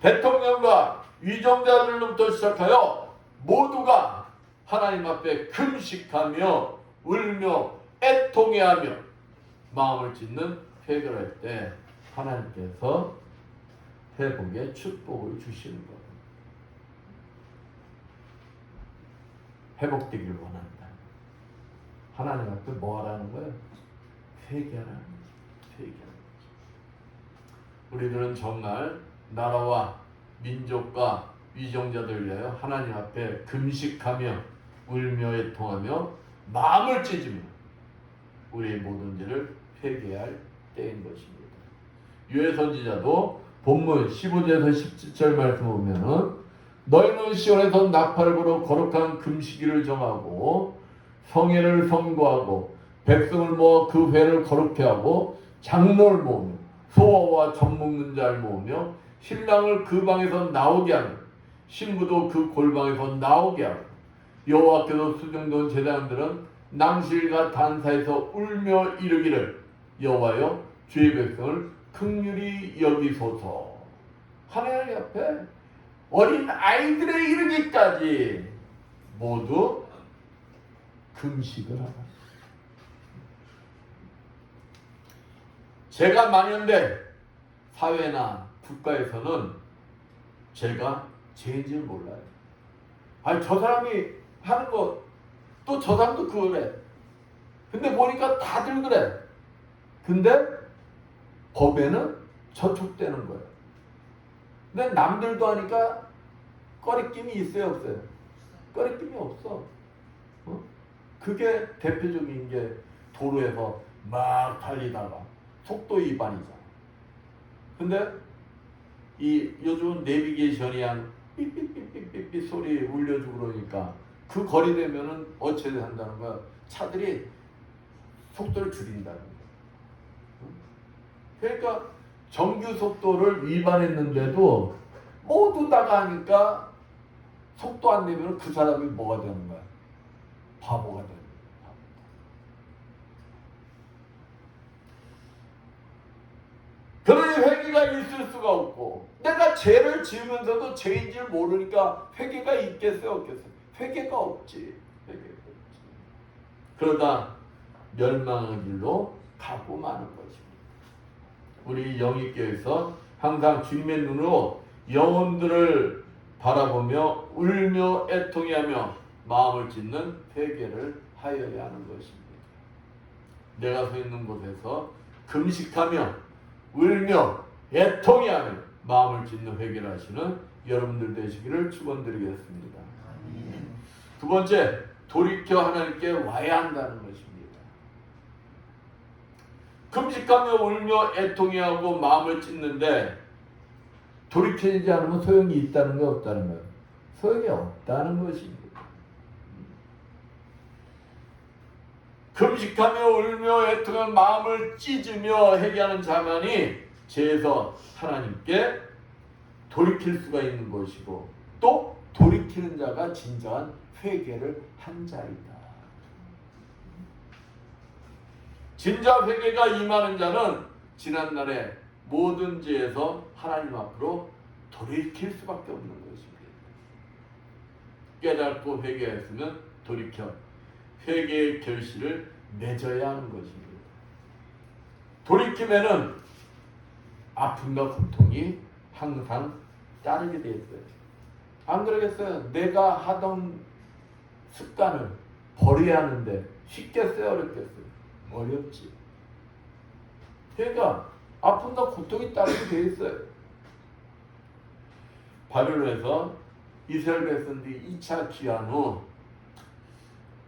대통령과 위정자들로부터 시작하여 모두가 하나님 앞에 금식하며 울며 애통해하며 마음을 짓는 회개를 할 때 하나님께서 회복의 축복을 주시는 겁니다. 회복되기를 원한다. 하나님 앞에 뭐 하라는 거예요? 회개하라는 거예요. 회개하는 거예요. 우리들은 정말 나라와 민족과 위정자들 위하여 하나님 앞에 금식하며 울며 애통하며 마음을 찢으며 우리의 모든 죄를 회개할 때인 것입니다. 유해 선지자도 본문 15절에서 17절 말씀 보면은 너희는 시온에서 나팔을 불어 거룩한 금식일을 정하고 성회를 선고하고 백성을 모아 그 회를 거룩케 하고 장로를 모으며 소아와 젖 먹는 자를 모으며 신랑을 그 방에서 나오게 하며 신부도 그 골방에서 나오게 하고 여호와께서 수정된 제사장들은 낭실과 단사에서 울며 이르기를 여호와여 주의 백성을 긍휼히 여기소서. 하나님 앞에 어린 아이들에 이르기까지 모두 금식을 하라. 죄가 만연된 사회나 국가에서는 제가 죄인지 몰라요. 아니 저 사람이 하는 거 또 저 사람도 그거래. 근데 보니까 다들 그래. 근데 법에는 저촉되는 거예요. 근데 남들도 하니까 꺼리낌이 있어요, 없어요? 꺼리낌이 없어. 그게 대표적인 게 도로에서 막 달리다가 속도 위반이잖아. 근데 이 요즘 내비게이션이 한 삐삐삐삐삐삐 소리 울려주고 그러니까 그 거리 되면은 어찌해야 한다는 거야. 차들이 속도를 줄인다는 거야. 그러니까 정규 속도를 위반했는데도 모두 나가니까 속도 안 내면 그 사람이 뭐가 되는 거야? 바보가 되는 거야. 그러니 회개가 있을 수가 없고 내가 죄를 지으면서도 죄인 줄 모르니까 회개가 있겠어요, 없겠어요? 회개가 없지. 회개가 없지. 그러다 멸망의 길로 가고 마는 것입니다. 우리 영익교회에서 항상 주님의 눈으로 영혼들을 바라보며 울며 애통해하며 마음을 짓는 회개를 하여야 하는 것입니다. 내가 서 있는 곳에서 금식하며 울며 애통해하며 마음을 짓는 회개를 하시는 여러분들 되시기를 축원드리겠습니다. 두 번째, 돌이켜 하나님께 와야 한다는 것입니다. 금식하며 울며 애통해하고 마음을 찢는데 돌이키지 않으면 소용이 있다는 거 없다는 거예요. 소용이 없다는 것입니다. 금식하며 울며 애통하며 마음을 찢으며 회개하는 자만이 죄에서 하나님께 돌이킬 수가 있는 것이고 또 돌이키는 자가 진정한 회개를 한 자이다. 진짜 회개가 임하는 자는 지난날의 모든 죄에서 하나님 앞으로 돌이킬 수밖에 없는 것입니다. 깨닫고 회개했으면 돌이켜 회개의 결실을 맺어야 하는 것입니다. 돌이킴에는 아픔과 고통이 항상 따르게 되어 있어요. 안 그러겠어요? 내가 하던 습관을 버려야 하는데 쉽겠어요? 어렵겠어요? 어렵지. 그러니까 아픔과 고통이 따르게 되어 있어요. 바벨론에서 이스라엘 백성들이 2차 귀환 후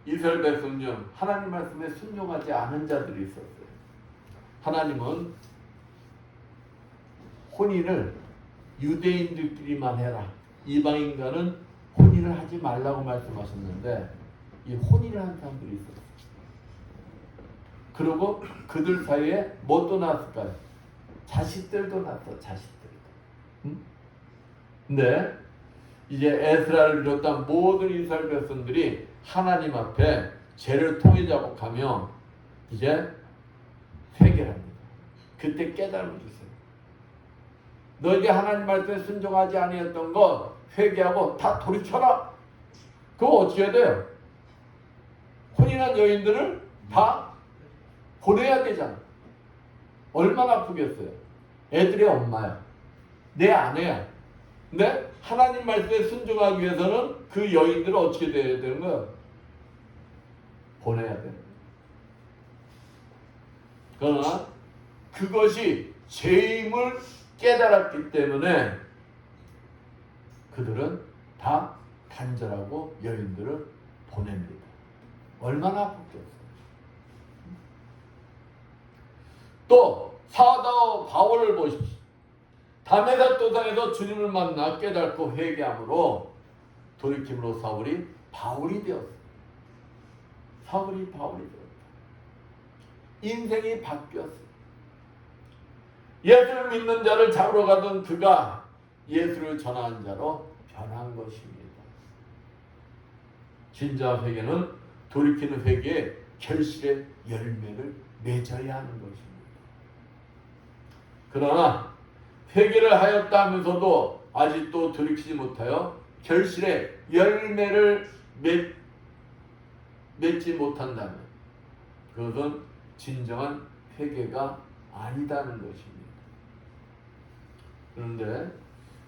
이스라엘 백성 중 하나님 말씀에 순종하지 않은 자들이 있었어요. 하나님은 혼인을 유대인들끼리만 해라. 이방인과는 혼인을 하지 말라고 말씀하셨는데 이 혼인을 한 사람들이 있었어요. 그리고 그들 사이에 뭣도 낳았을까요? 자식들도 낳았어. 자식들. 응? 근데 이제 에스라를 비롯한 모든 이스라엘 백성들이 하나님 앞에 죄를 통해 자복하며 이제 회개를 합니다. 그때 깨달음을 주세요. 너희들이 하나님 말씀에 순종하지 아니했던 것 회개하고 다 돌이켜라. 그거 어떻게 해야 돼요? 혼인한 여인들을 다 보내야 되잖아. 얼마나 아프겠어요. 애들의 엄마야. 내 아내야. 근데 하나님 말씀에 순종하기 위해서는 그 여인들은 어떻게 돼야 되는 거야? 보내야 돼. 그러나 그것이 죄임을 깨달았기 때문에 그들은 다 단절하고 여인들을 보냅니다. 얼마나 아프겠어요. 또 사도 바울을 보십시오. 다메섹 도상에서 주님을 만나 깨닫고 회개함으로 돌이킴으로 사울이 바울이 되었어요. 사울이 바울이 되었다. 인생이 바뀌었어요. 예수를 믿는 자를 잡으러 가던 그가 예수를 전하는 자로 변한 것입니다. 진짜 회개는 돌이키는 회개의 결실의 열매를 맺어야 하는 것입니다. 그러나 회개를 하였다 하면서도 아직도 돌이키지 못하여 결실의 열매를 맺지 못한다면 그것은 진정한 회개가 아니다는 것입니다. 그런데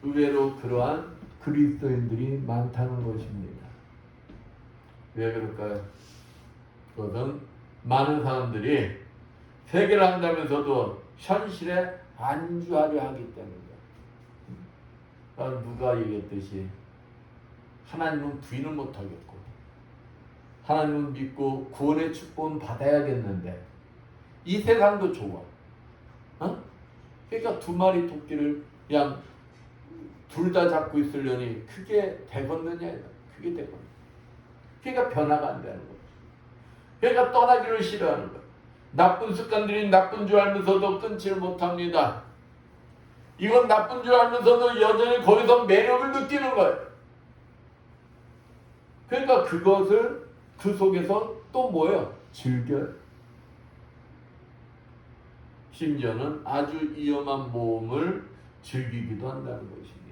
의외로 그러한 그리스도인들이 많다는 것입니다. 왜 그럴까요? 그것은 많은 사람들이 회개를 한다면서도 현실에 안주하려 하기 때문이다. 누가 얘기했듯이 하나님은 부인을 못하겠고 하나님은 믿고 구원의 축복은 받아야겠는데 이 세상도 좋아. 그러니까 두 마리 토끼를 그냥 둘 다 잡고 있으려니 그게 되겠느냐? 그게 되겠느냐? 그러니까 변화가 안 되는 거죠. 그러니까 떠나기를 싫어하는 거예요. 나쁜 습관들이 나쁜 줄 알면서도 끊지를 못합니다. 이건 나쁜 줄 알면서도 여전히 거기서 매력을 느끼는 거예요. 그러니까 그것을 그 속에서 또 뭐예요? 즐겨요. 심지어는 아주 위험한 모험을 즐기기도 한다는 것입니다.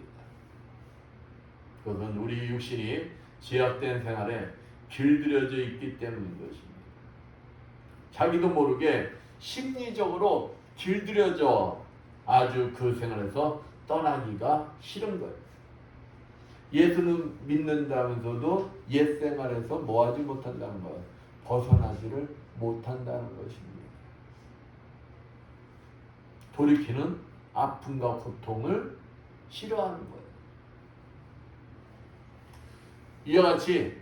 그것은 우리 육신이 제약된 생활에 길들여져 있기 때문인 것입니다. 자기도 모르게 심리적으로 길들여져 아주 그 생활에서 떠나기가 싫은 거예요. 예수는 믿는다면서도 옛 생활에서 뭐하지 못한다는 거예요. 벗어나지를 못한다는 것입니다. 돌이키는 아픔과 고통을 싫어하는 거예요. 이와 같이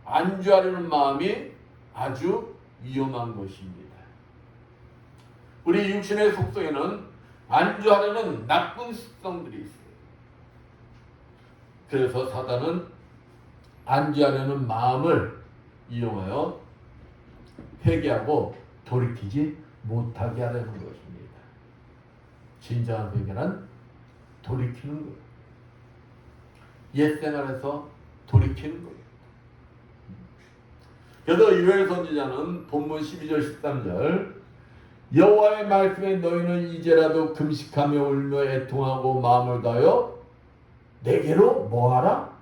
안주하려는 마음이 아주 위험한 것입니다. 우리 육신의 속성에는 안주하려는 나쁜 습성들이 있어요. 그래서 사단은 안지하려는 마음을 이용하여 회개하고 돌이키지 못하게 하려는 것입니다. 진정한 회개는 돌이키는 거예요. 옛생활에서 돌이키는 거예요. 그래서 요엘 선지자는 본문 12절 13절 여호와의 말씀에 너희는 이제라도 금식하며 울며 애통하고 마음을 다하여 내게로 뭐하라?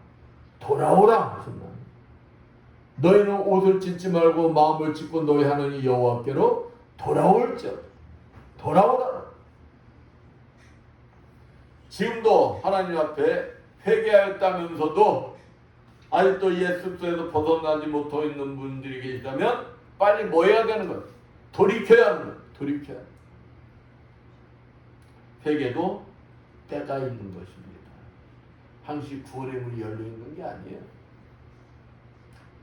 돌아오라 하셨나. 너희는 옷을 찢지 말고 마음을 찢고 너희 하나님 여호와께로 돌아올지어다. 돌아오라. 지금도 하나님 앞에 회개하였다면서도 아직도 옛 습관에서 벗어나지 못하고 있는 분들이 계시다면 빨리 뭐 해야 되는 거예요? 돌이켜야 하는 거예요. 돌이켜야. 회개도 때가 있는 것입니다. 항시 구원의 문이 열려 있는 게 아니에요.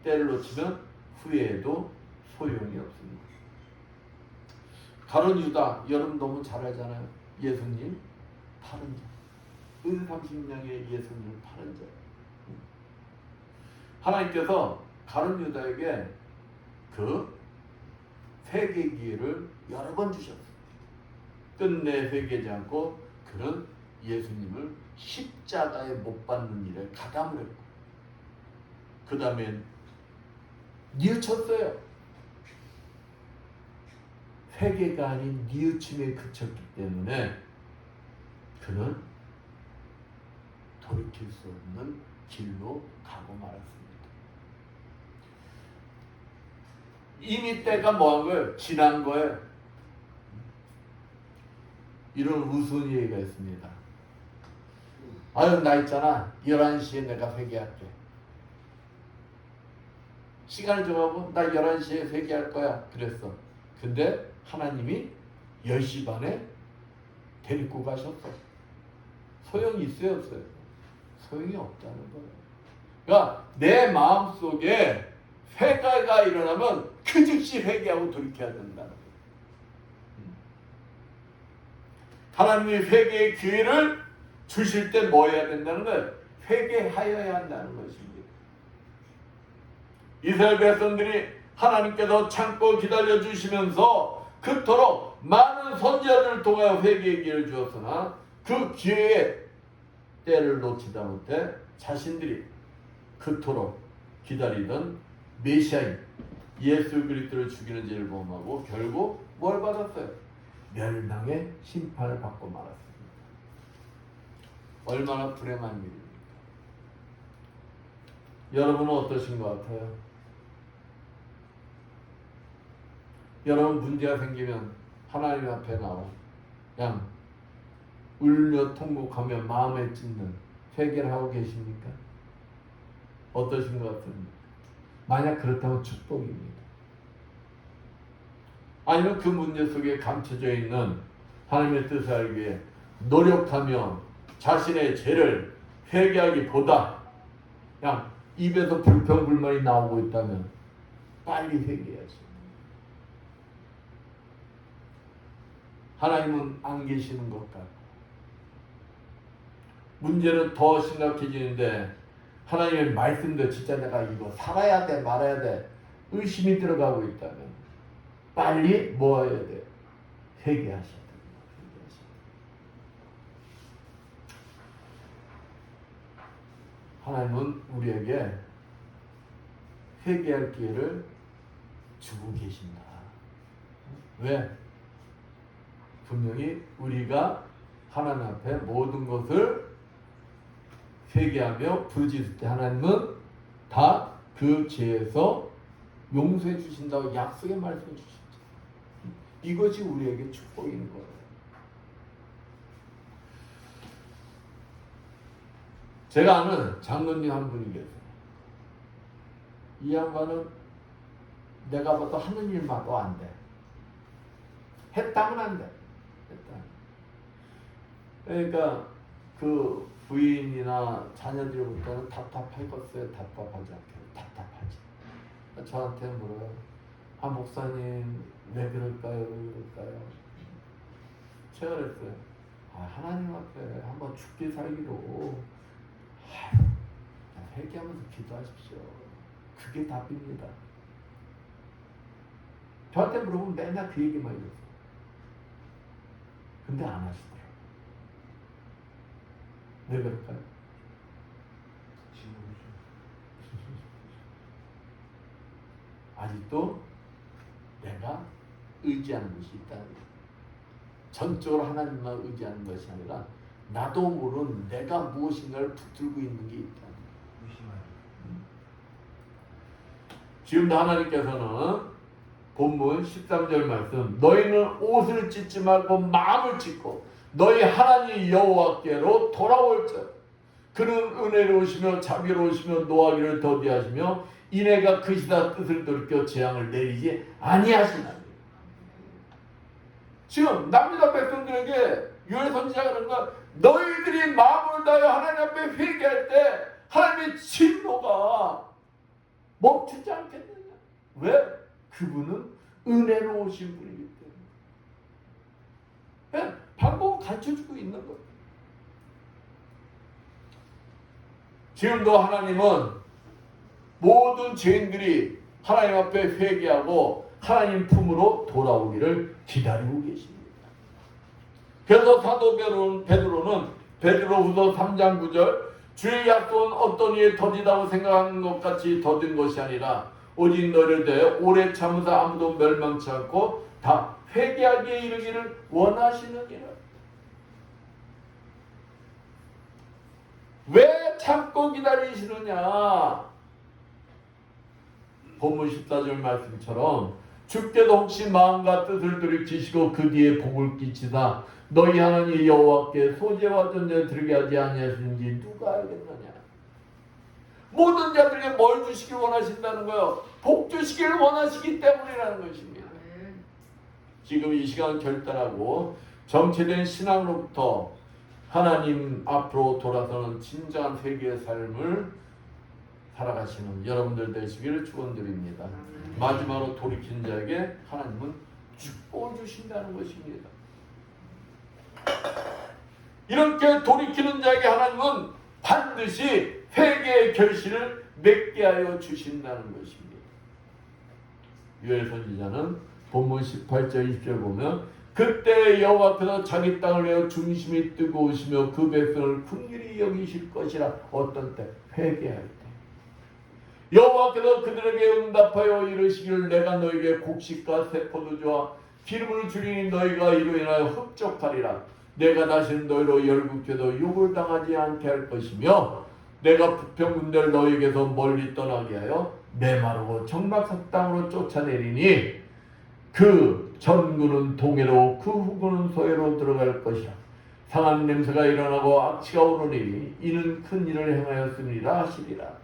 때를 놓치면 후회해도 소용이 없습니다. 가룟 유다, 여러분 너무 잘 알잖아요. 예수님 파는 자, 은30냥의 예수님을 파는 자. 하나님께서 가룟 유다에게 그 회개 기회를 여러 번 주셨어요. 끝내 회개하지 않고 그는 예수님을 십자가에 못 박는 일에 가담을 했고, 그 다음에 뉘우쳤어요. 회개가 아닌 뉘우침에 그쳤기 때문에 그는 돌이킬 수 없는 길로 가고 말았습니다. 이미 때가 뭐한 거예요? 지난 거예요. 이런 우스운 얘기가 있습니다. 아유, 나 있잖아. 11시에 내가 회개할게. 시간을 정하고 나 11시에 회개할 거야. 그랬어. 근데 하나님이 10시 반에 데리고 가셨어. 소용이 있어요, 없어요? 소용이 없다는 거예요. 그러니까 내 마음속에 회개가 일어나면 그 즉시 회개하고 돌이켜야 된다는 거예요. 하나님이 회개의 기회를 주실 때 뭐 해야 된다는 거예요? 회개하여야 한다는 것입니다. 이스라엘 백성들이 하나님께서 참고 기다려 주시면서 그토록 많은 선지자들을 통하여 회개의 기회를 주었으나 그 기회에 때를 놓치다 못해 자신들이 그토록 기다리던 메시아인 예수 그리스도를 죽이는 죄를 범하고 결국 뭘 받았어요? 멸망의 심판을 받고 말았습니다. 얼마나 불행한 일입니까? 여러분은 어떠신 것 같아요? 여러분 문제가 생기면 하나님 앞에 나와 그냥 울며 통곡하며 마음에 찢는 회개를 하고 계십니까? 어떠신 것 같습니까? 만약 그렇다면 축복입니다. 아니면 그 문제 속에 감춰져 있는 하나님의 뜻을 알기 위해 노력하며 자신의 죄를 회개하기보다 그냥 입에서 불평불만이 나오고 있다면 빨리 회개해야지. 하나님은 안 계시는 것 같고 문제는 더 심각해지는데 하나님의 말씀도 진짜 내가 이거 살아야 돼 말아야 돼 의심이 들어가고 있다면 빨리 뭐 해야 돼? 회개하셔야 됩니다. 하나님은 우리에게 회개할 기회를 주고 계신다. 왜? 분명히 우리가 하나님 앞에 모든 것을 회개하며 부르짖을 때 하나님은 다 그 죄에서 용서해 주신다고 약속의 말씀해 주신다. 이것이 우리에게 축복인 거예요. 제가 아는 장로님 한 분이 계세요. 이 양반은 내가 봐도 하는 일마도 안 돼. 했다면 안 돼. 그러니까 그 부인이나 자녀들이 볼 때는 답답하겠어요. 답답하지 않게. 답답하지. 저한테 물어요. 아 목사님 왜 그럴까요? 왜 그럴까요? 제가 그랬어요. 아 하나님 앞에 한번 죽기 살기로 회개하면서 기도하십시오. 그게 답입니다. 저한테 물어보면 맨날 그 얘기만 해요. 근데 안 하시더라고요. 왜 그럴까요? 아직도 내가 의지하는 것이 있다. 전적으로 하나님만 의지하는 것이 아니라 나도 모르는 내가 무엇인가를 붙들고 있는 게 있다. 지금도 하나님께서는 본문 13절 말씀, 너희는 옷을 찢지 말고 마음을 찢고 너희 하나님 여호와께로 돌아올지어다. 그는 은혜로우시며 자비로우시며 노하기를 더디하시며 이내가 크시다 뜻을 돌이켜 재앙을 내리지 아니하시나니. 지금 남유다 백성들에게 요엘 선지자가 그런 건, 너희들이 마음을 다하여 하나님 앞에 회개할 때 하나님의 진노가 멈추지 않겠느냐. 왜? 그분은 은혜로우신 분이기 때문에. 방법을 가르쳐주고 있는 거예요. 지금도 하나님은 모든 죄인들이 하나님 앞에 회개하고 하나님 품으로 돌아오기를 기다리고 계십니다. 그래서 사도 베드로는 베드로후서 3장 9절, 주의 약속은 어떤 이에 더디다고 생각하는 것 같이 더딘 것이 아니라 오직 너희를 대하여 오래 참으사 아무도 멸망치 않고 다 회개하기에 이르기를 원하시느니라. 왜 참고 기다리시느냐? 본문 14절 말씀처럼 주께도 혹시 마음과 뜻을 돌이키시고 그 뒤에 복을 끼치다 너희 하나님 여호와께 소재와 전제를 드리게 하지 아니하시는지 누가 알겠느냐. 모든 자들에게 뭘 주시길 원하신다는 거예요? 복 주시길 원하시기 때문이라는 것입니다. 지금 이 시간 결단하고 정체된 신앙으로부터 하나님 앞으로 돌아서는 진정한 회개의 삶을 살아가시는 여러분들 되시기를 축원드립니다. 마지막으로 돌이킨 자에게 하나님은 축복을 주신다는 것입니다. 이렇게 돌이키는 자에게 하나님은 반드시 회개의 결실을 맺게 하여 주신다는 것입니다. 요엘 선지자는 본문 18절 20절 보면, 그때 여호와께서 자기 땅을 위하여 중심이 뜨거우시며 그 백성을 긍휼히 여기실 것이라. 어떤 때? 회개할 때. 여호와께서 그들에게 응답하여 이르시기를 내가 너에게 곡식과 새 포도주와 기름을 주리니 너희가 이로 인하여 흡족하리라. 내가 다시는 너희로 열국죄도 욕을 당하지 않게 할 것이며 내가 북평군대를 너희에게서 멀리 떠나게 하여 메마르고 적막한 땅으로 쫓아내리니 그 전군은 동해로 그 후군은 서해로 들어갈 것이라. 상한 냄새가 일어나고 악취가 오르니 이는 큰 일을 행하였으리라 하시리라.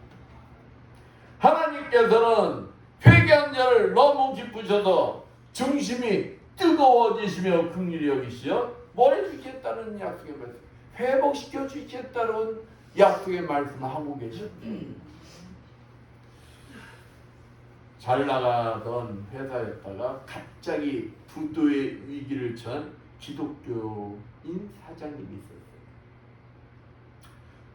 하나님께서는 회개한 자를 너무 기쁘셔서 중심이 뜨거워지시며 긍휼히 여기시어 뭘 해주겠다는 약속의 말씀, 회복시켜 주시겠다는 약속의 말씀을 하고 계십니다. 잘 나가던 회사였다가 갑자기 부도의 위기를 처한 기독교인 사장님이 있었어요.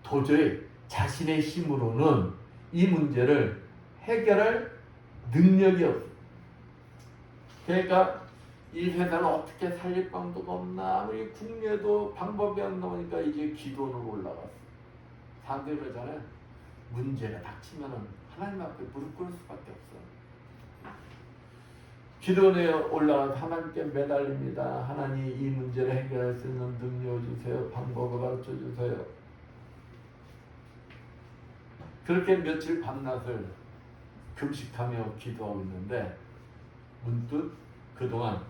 도저히 자신의 힘으로는 이 문제를 해결할 능력이 없어요. 그러니까 이 회사를 어떻게 살릴 방도가 없나, 아무리 국내도 방법이 안 나오니까 이제 기도로 올라갔어요. 사람들이 그러잖아요. 문제가 닥치면은 하나님 앞에 무릎 꿇을 수밖에 없어. 기도에 올라가서 하나님께 매달립니다. 하나님, 이 문제를 해결할 수 있는 능력 주세요. 방법을 가르쳐 주세요. 그렇게 며칠 밤낮을 금식하며 기도하고 있는데 문득 그동안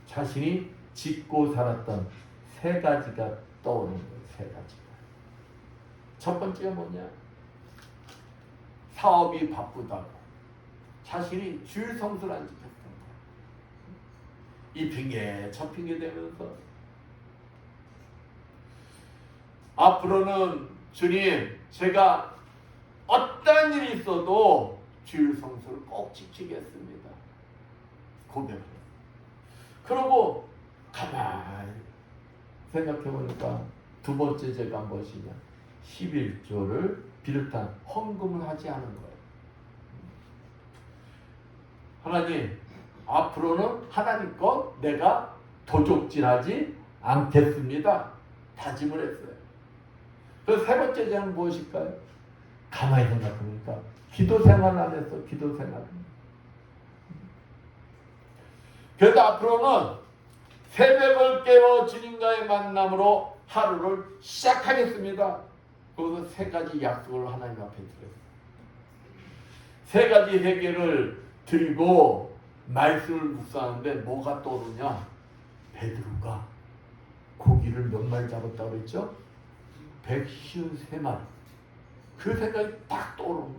자신이 짓고 살았던 세 가지가 떠오르는 거예요. 세 가지가. 첫 번째가 뭐냐? 사업이 바쁘다고 자신이 주일 성수를 안 지켰던 거예요. 이 핑계 저 핑계 대면서 앞으로는 주님, 제가 어떤 일이 있어도 주일 성수를 꼭 지키겠습니다. 고백을. 그러고 가만히 생각해보니까 두 번째 죄가 무엇이냐? 11조를 비롯한 헌금을 하지 않은 거예요. 하나님, 앞으로는 하나님 것 내가 도적질하지 않겠습니다. 다짐을 했어요. 그래서 세 번째 제안은 무엇일까요? 가만히 생각해보니까 기도 생활 안 했어. 기도 생활. 그래서 앞으로는 새벽을 깨워 주님과의 만남으로 하루를 시작하겠습니다. 그래서 세 가지 약속을 하나님 앞에 드렸어요. 세 가지 회개를 드리고 말씀을 묵상하는데 뭐가 떠오르냐? 베드로가 고기를 몇 마리 잡았다고 그랬죠? 153마리. 그 생각이 딱 떠오르는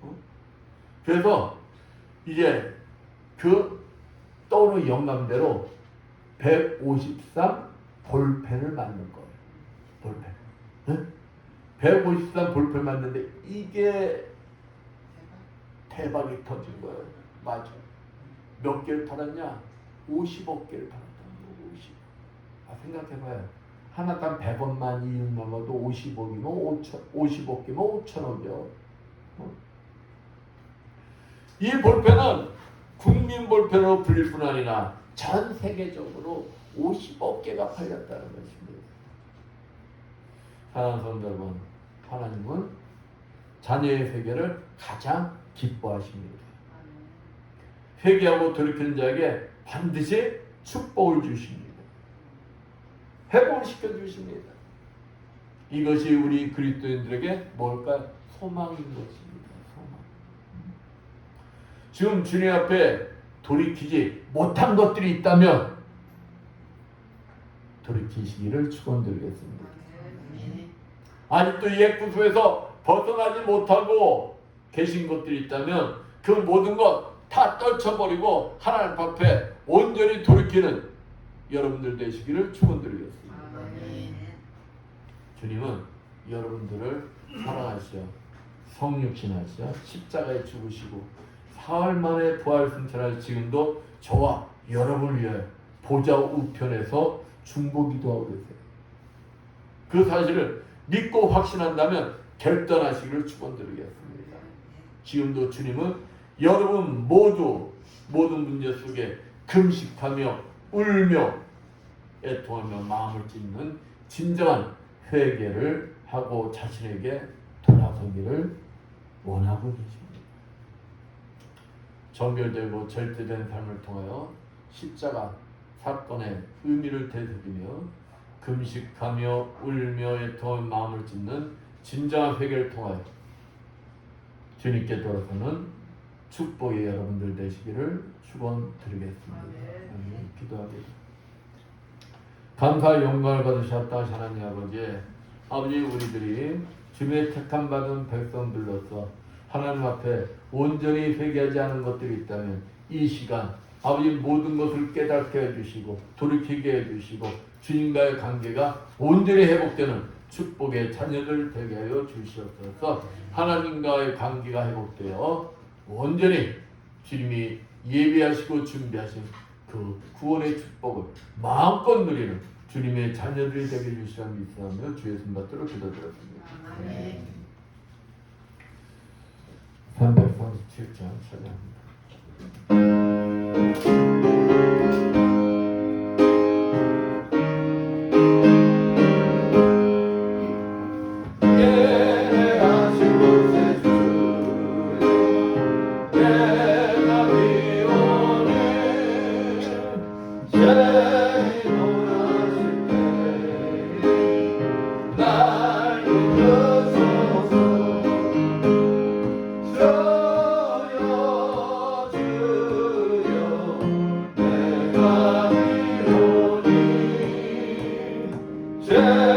거예요. 그래서 이제 그 떠오르는 영감대로 153 볼펜을 만든 거예요. 볼펜. 응? 153 볼펜 만드는데 이게 대박이 터진 거예요. 맞아. 몇 개를 팔았냐? 50억 개를 팔았다는 거예요. 50. 생각해봐요. 하나당 100원만 이윤 넘어도 50억이면 50억 개면 5천억이요. 이 볼펜은 국민 볼펜으로 불릴 뿐 아니라 전 세계적으로 50억 개가 팔렸다는 것입니다. 사랑하는 성도 여러분, 하나님은 자녀의 회개를 가장 기뻐하십니다. 회개하고 돌이키는 자에게 반드시 축복을 주십니다. 회복을 시켜주십니다. 이것이 우리 그리스도인들에게 뭘까? 소망인 것입니다. 소망. 지금 주님 앞에 돌이키지 못한 것들이 있다면 돌이키시기를 축원드리겠습니다. 아직도 옛 구조에서 벗어나지 못하고 계신 것들이 있다면 그 모든 것 다 떨쳐버리고 하나님 앞에 온전히 돌이키는 여러분들 되시기를 축원드리겠습니다. 주님은 여러분들을 사랑하시어 성육신하시어 십자가에 죽으시고 사흘 만에 부활 승천할 지금도 저와 여러분을 위해 보좌 우편에서 중보기도하고 계세요. 그 사실을 믿고 확신한다면 결단하시기를 축원드리겠습니다. 지금도 주님은 여러분 모든 문제 속에 금식하며 울며 애통하며 마음을 찢는 진정한 회개를 하고 자신에게 돌아서기를 원하고 계십니다. 정결되고 절대된 삶을 통하여 십자가 사건의 의미를 되새기며 금식하며 울며 애통하며 마음을 찢는 진정한 회개를 통하여 주님께 돌아서는 축복의 여러분들 되시기를 축원드리겠습니다. 아멘. 기도하겠습니다. 감사 영광을 받으셨다 하나님 아버지 우리들이 주님의 택함 받은 백성들로서 하나님 앞에 온전히 회개하지 않은 것들이 있다면 이 시간 아버지 모든 것을 깨닫게 해주시고 돌이키게 해주시고 주님과의 관계가 온전히 회복되는 축복의 자녀들 되게 하여 주시옵소서. 하나님과의 관계가 회복되어 온전히 주님이 예비하시고 준비하신 그 구원의 축복을 마음껏 누리는 주님의 자녀들이 되게 해주시라 믿사오며 주의 손 받들어 기도드렸습니다. 337장 찬양합니다. 주여 내가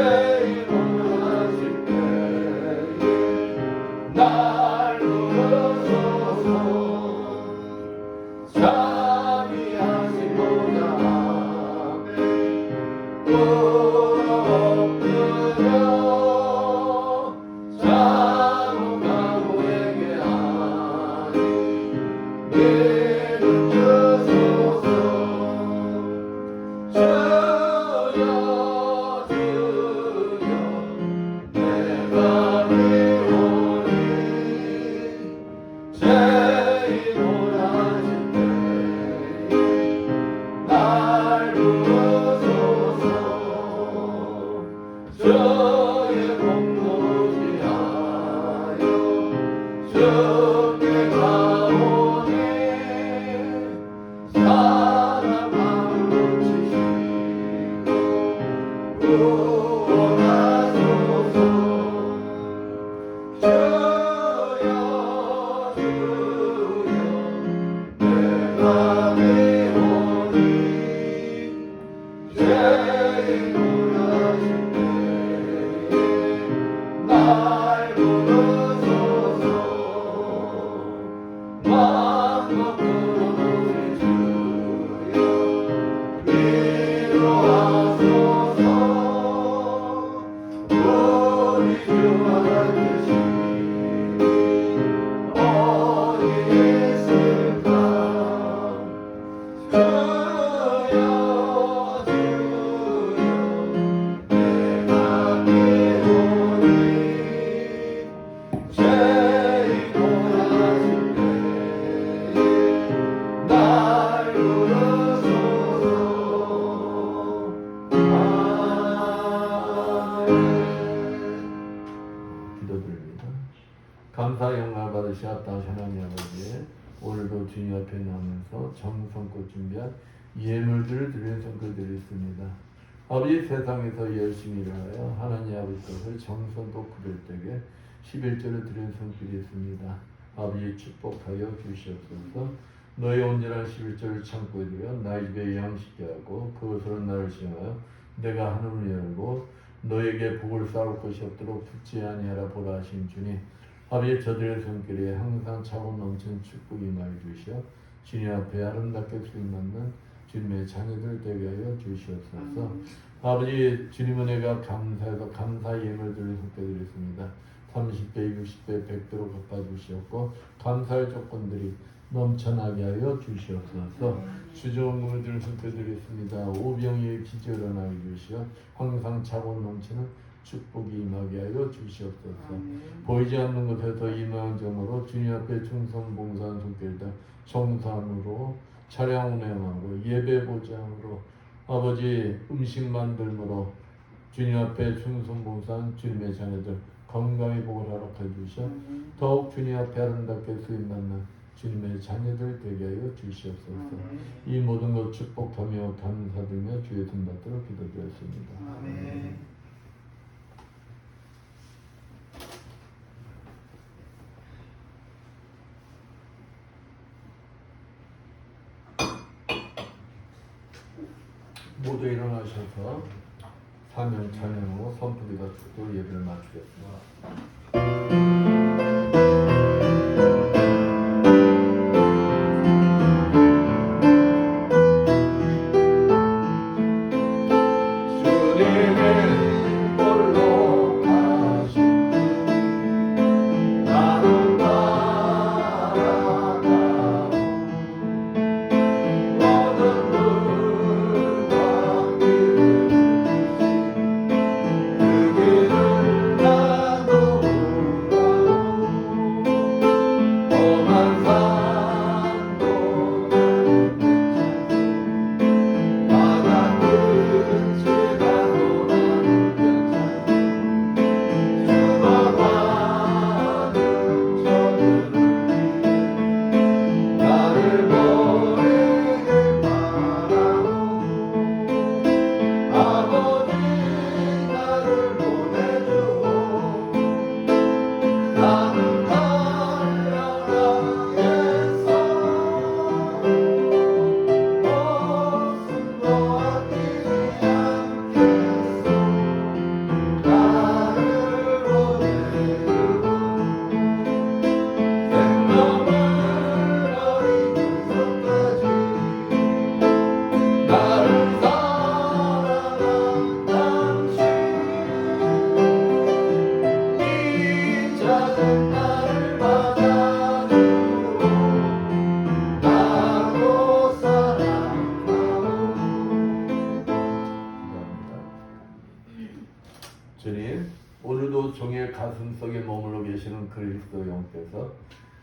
주님 앞에 나면서 정성껏 준비한 예물들을 드리는 성도들이 있습니다. 아버지, 세상에서 열심히 일하여 하나님 아버지 것을 정성껏 구별되게 11조를 드리는 성들이 있습니다. 아버지, 축복하여 주시옵소서. 너의 온전한 11조를 창고에 들여 나의 집에 양식게 하고 그것으로 나를 시험하여 내가 하늘을 열고 너에게 복을 쌓을 것이 없도록 붙지 아니하라 보라 하신 주님, 아버지, 저들의 손길에 항상 차고 넘치는 축복이 임하여 주시어 주님 앞에 아름답게 수임받는 주님의 자녀들 되게 하여 주시옵소서. 아버지, 주님 은혜가 감사해서 감사 예물 드리는 손길드렸습니다. 30배, 60배, 100배로 갚아주시었고 감사의 조건들이 넘쳐나게 하여 주시옵소서. 주정금을 드리는 손길드렸습니다. 오병이의 기지를 일어나게 주시어 항상 차고 넘치는 축복이 임하게 하여 주시옵소서. 보이지 않는 곳에서 임하는 점으로 주님 앞에 충성 봉사한 손길들 정산으로 차량 운행하고 예배 보장으로 아버지 음식 만들므로 주님 앞에 충성 봉사한 주님의 자녀들 건강히 복을 허락해 주시어 더욱 주님 앞에 아름답게 수임받는 주님의 자녀들 되게 하여 주시옵소서. 이 모든 것 축복하며 감사드리며 주의 손 받도록 기도드렸습니다. 아멘. 모두 일어나셔서 사명 찬양으로 선포기도 듣고 예배를 마치겠습니다. 주님, 오늘도 종의 가슴속에 머물러 계시는 그리스도 영께서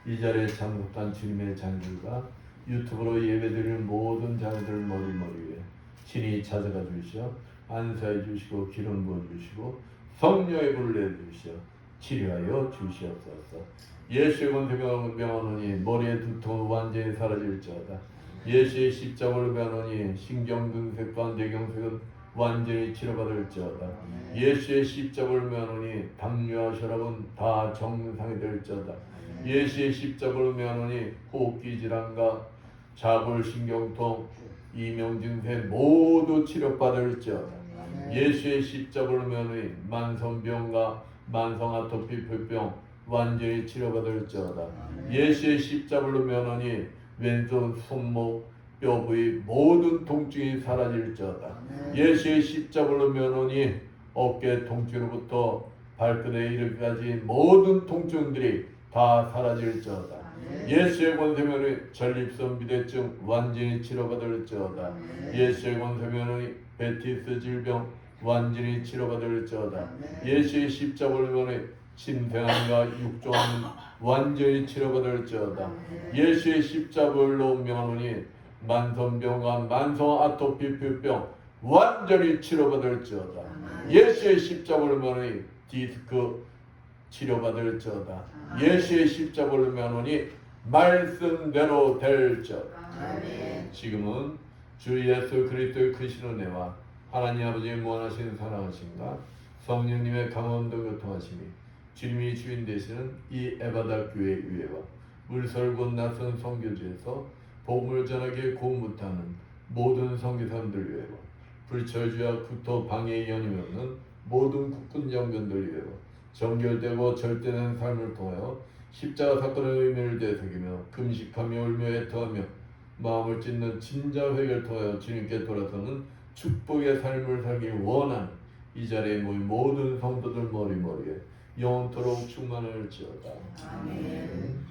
이 자리에 참석한 주님의 자녀들과 유튜브로 예배드리는 모든 자녀들 머리머리에 친히 찾아가 주시어 안수해 주시고 기름 부어 주시고 성령의 불을 내주시어 치료하여 주시옵소서. 예수의 권세가 명하노니 머리의 두통은 완전히 사라질지어다. 예수의 십자가로 명하노니 신경근색과 뇌경색은 완전히 치료받을지어다. 예수의 십자가를 면하노니 당뇨와 혈압은 다 정상이 될지어다. 예수의 십자가를 면하노니 호흡기 질환과 자골신경통, 이명증세 모두 치료받을지어다. 예수의 십자가를 면하노니 만성병과 만성아토피 불병 완전히 치료받을지어다. 예수의 십자가를 면하노니 왼손 손목 뼈 부위 모든 통증이 사라질지어다. 예수의 십자가로 면하노니 어깨 통증으로부터 발끝에 이르기까지 모든 통증들이 다 사라질지어다. 예수의 권세면의 전립선 비대증 완전히 치료받을지어다. 예수의 권세면의 베티스 질병 완전히 치료받을지어다. 예수의 십자가로 면의 심폐암과 육종암 완전히 치료받을지어다. 예수의 십자가로 명하노니 만성병과 만성 아토피 불병 완전히 치료받을지어다. 예수의 십자가를 면하니 디스크 치료받을지어다. 예수의 십자가를 면하니 말씀대로 될지어다. 아멘. 지금은 주 예수 그리스도의 크신 은혜와 하나님 아버지의 무한하신 사랑하심과 성령님의 강원도 교통하심이 주님이 주인 되시는 이 에바다 교회 위에와 물설곧 낯선 선교지에서 복음을 전하기에 고무타는 모든 선교사님들 위에와 불철주야 국토 방해의 연임이 없는 모든 국군 장군들 위에와 정결되고 절대된 삶을 통하여 십자가 사건의 의미를 되새기며 금식하며 울며 애통하며 마음을 찢는 진짜 회개를 통하여 주님께 돌아서는 축복의 삶을 살기 원하는 이 자리에 모인 모든 성도들 머리머리에 영원토록 충만할지어다. 아멘.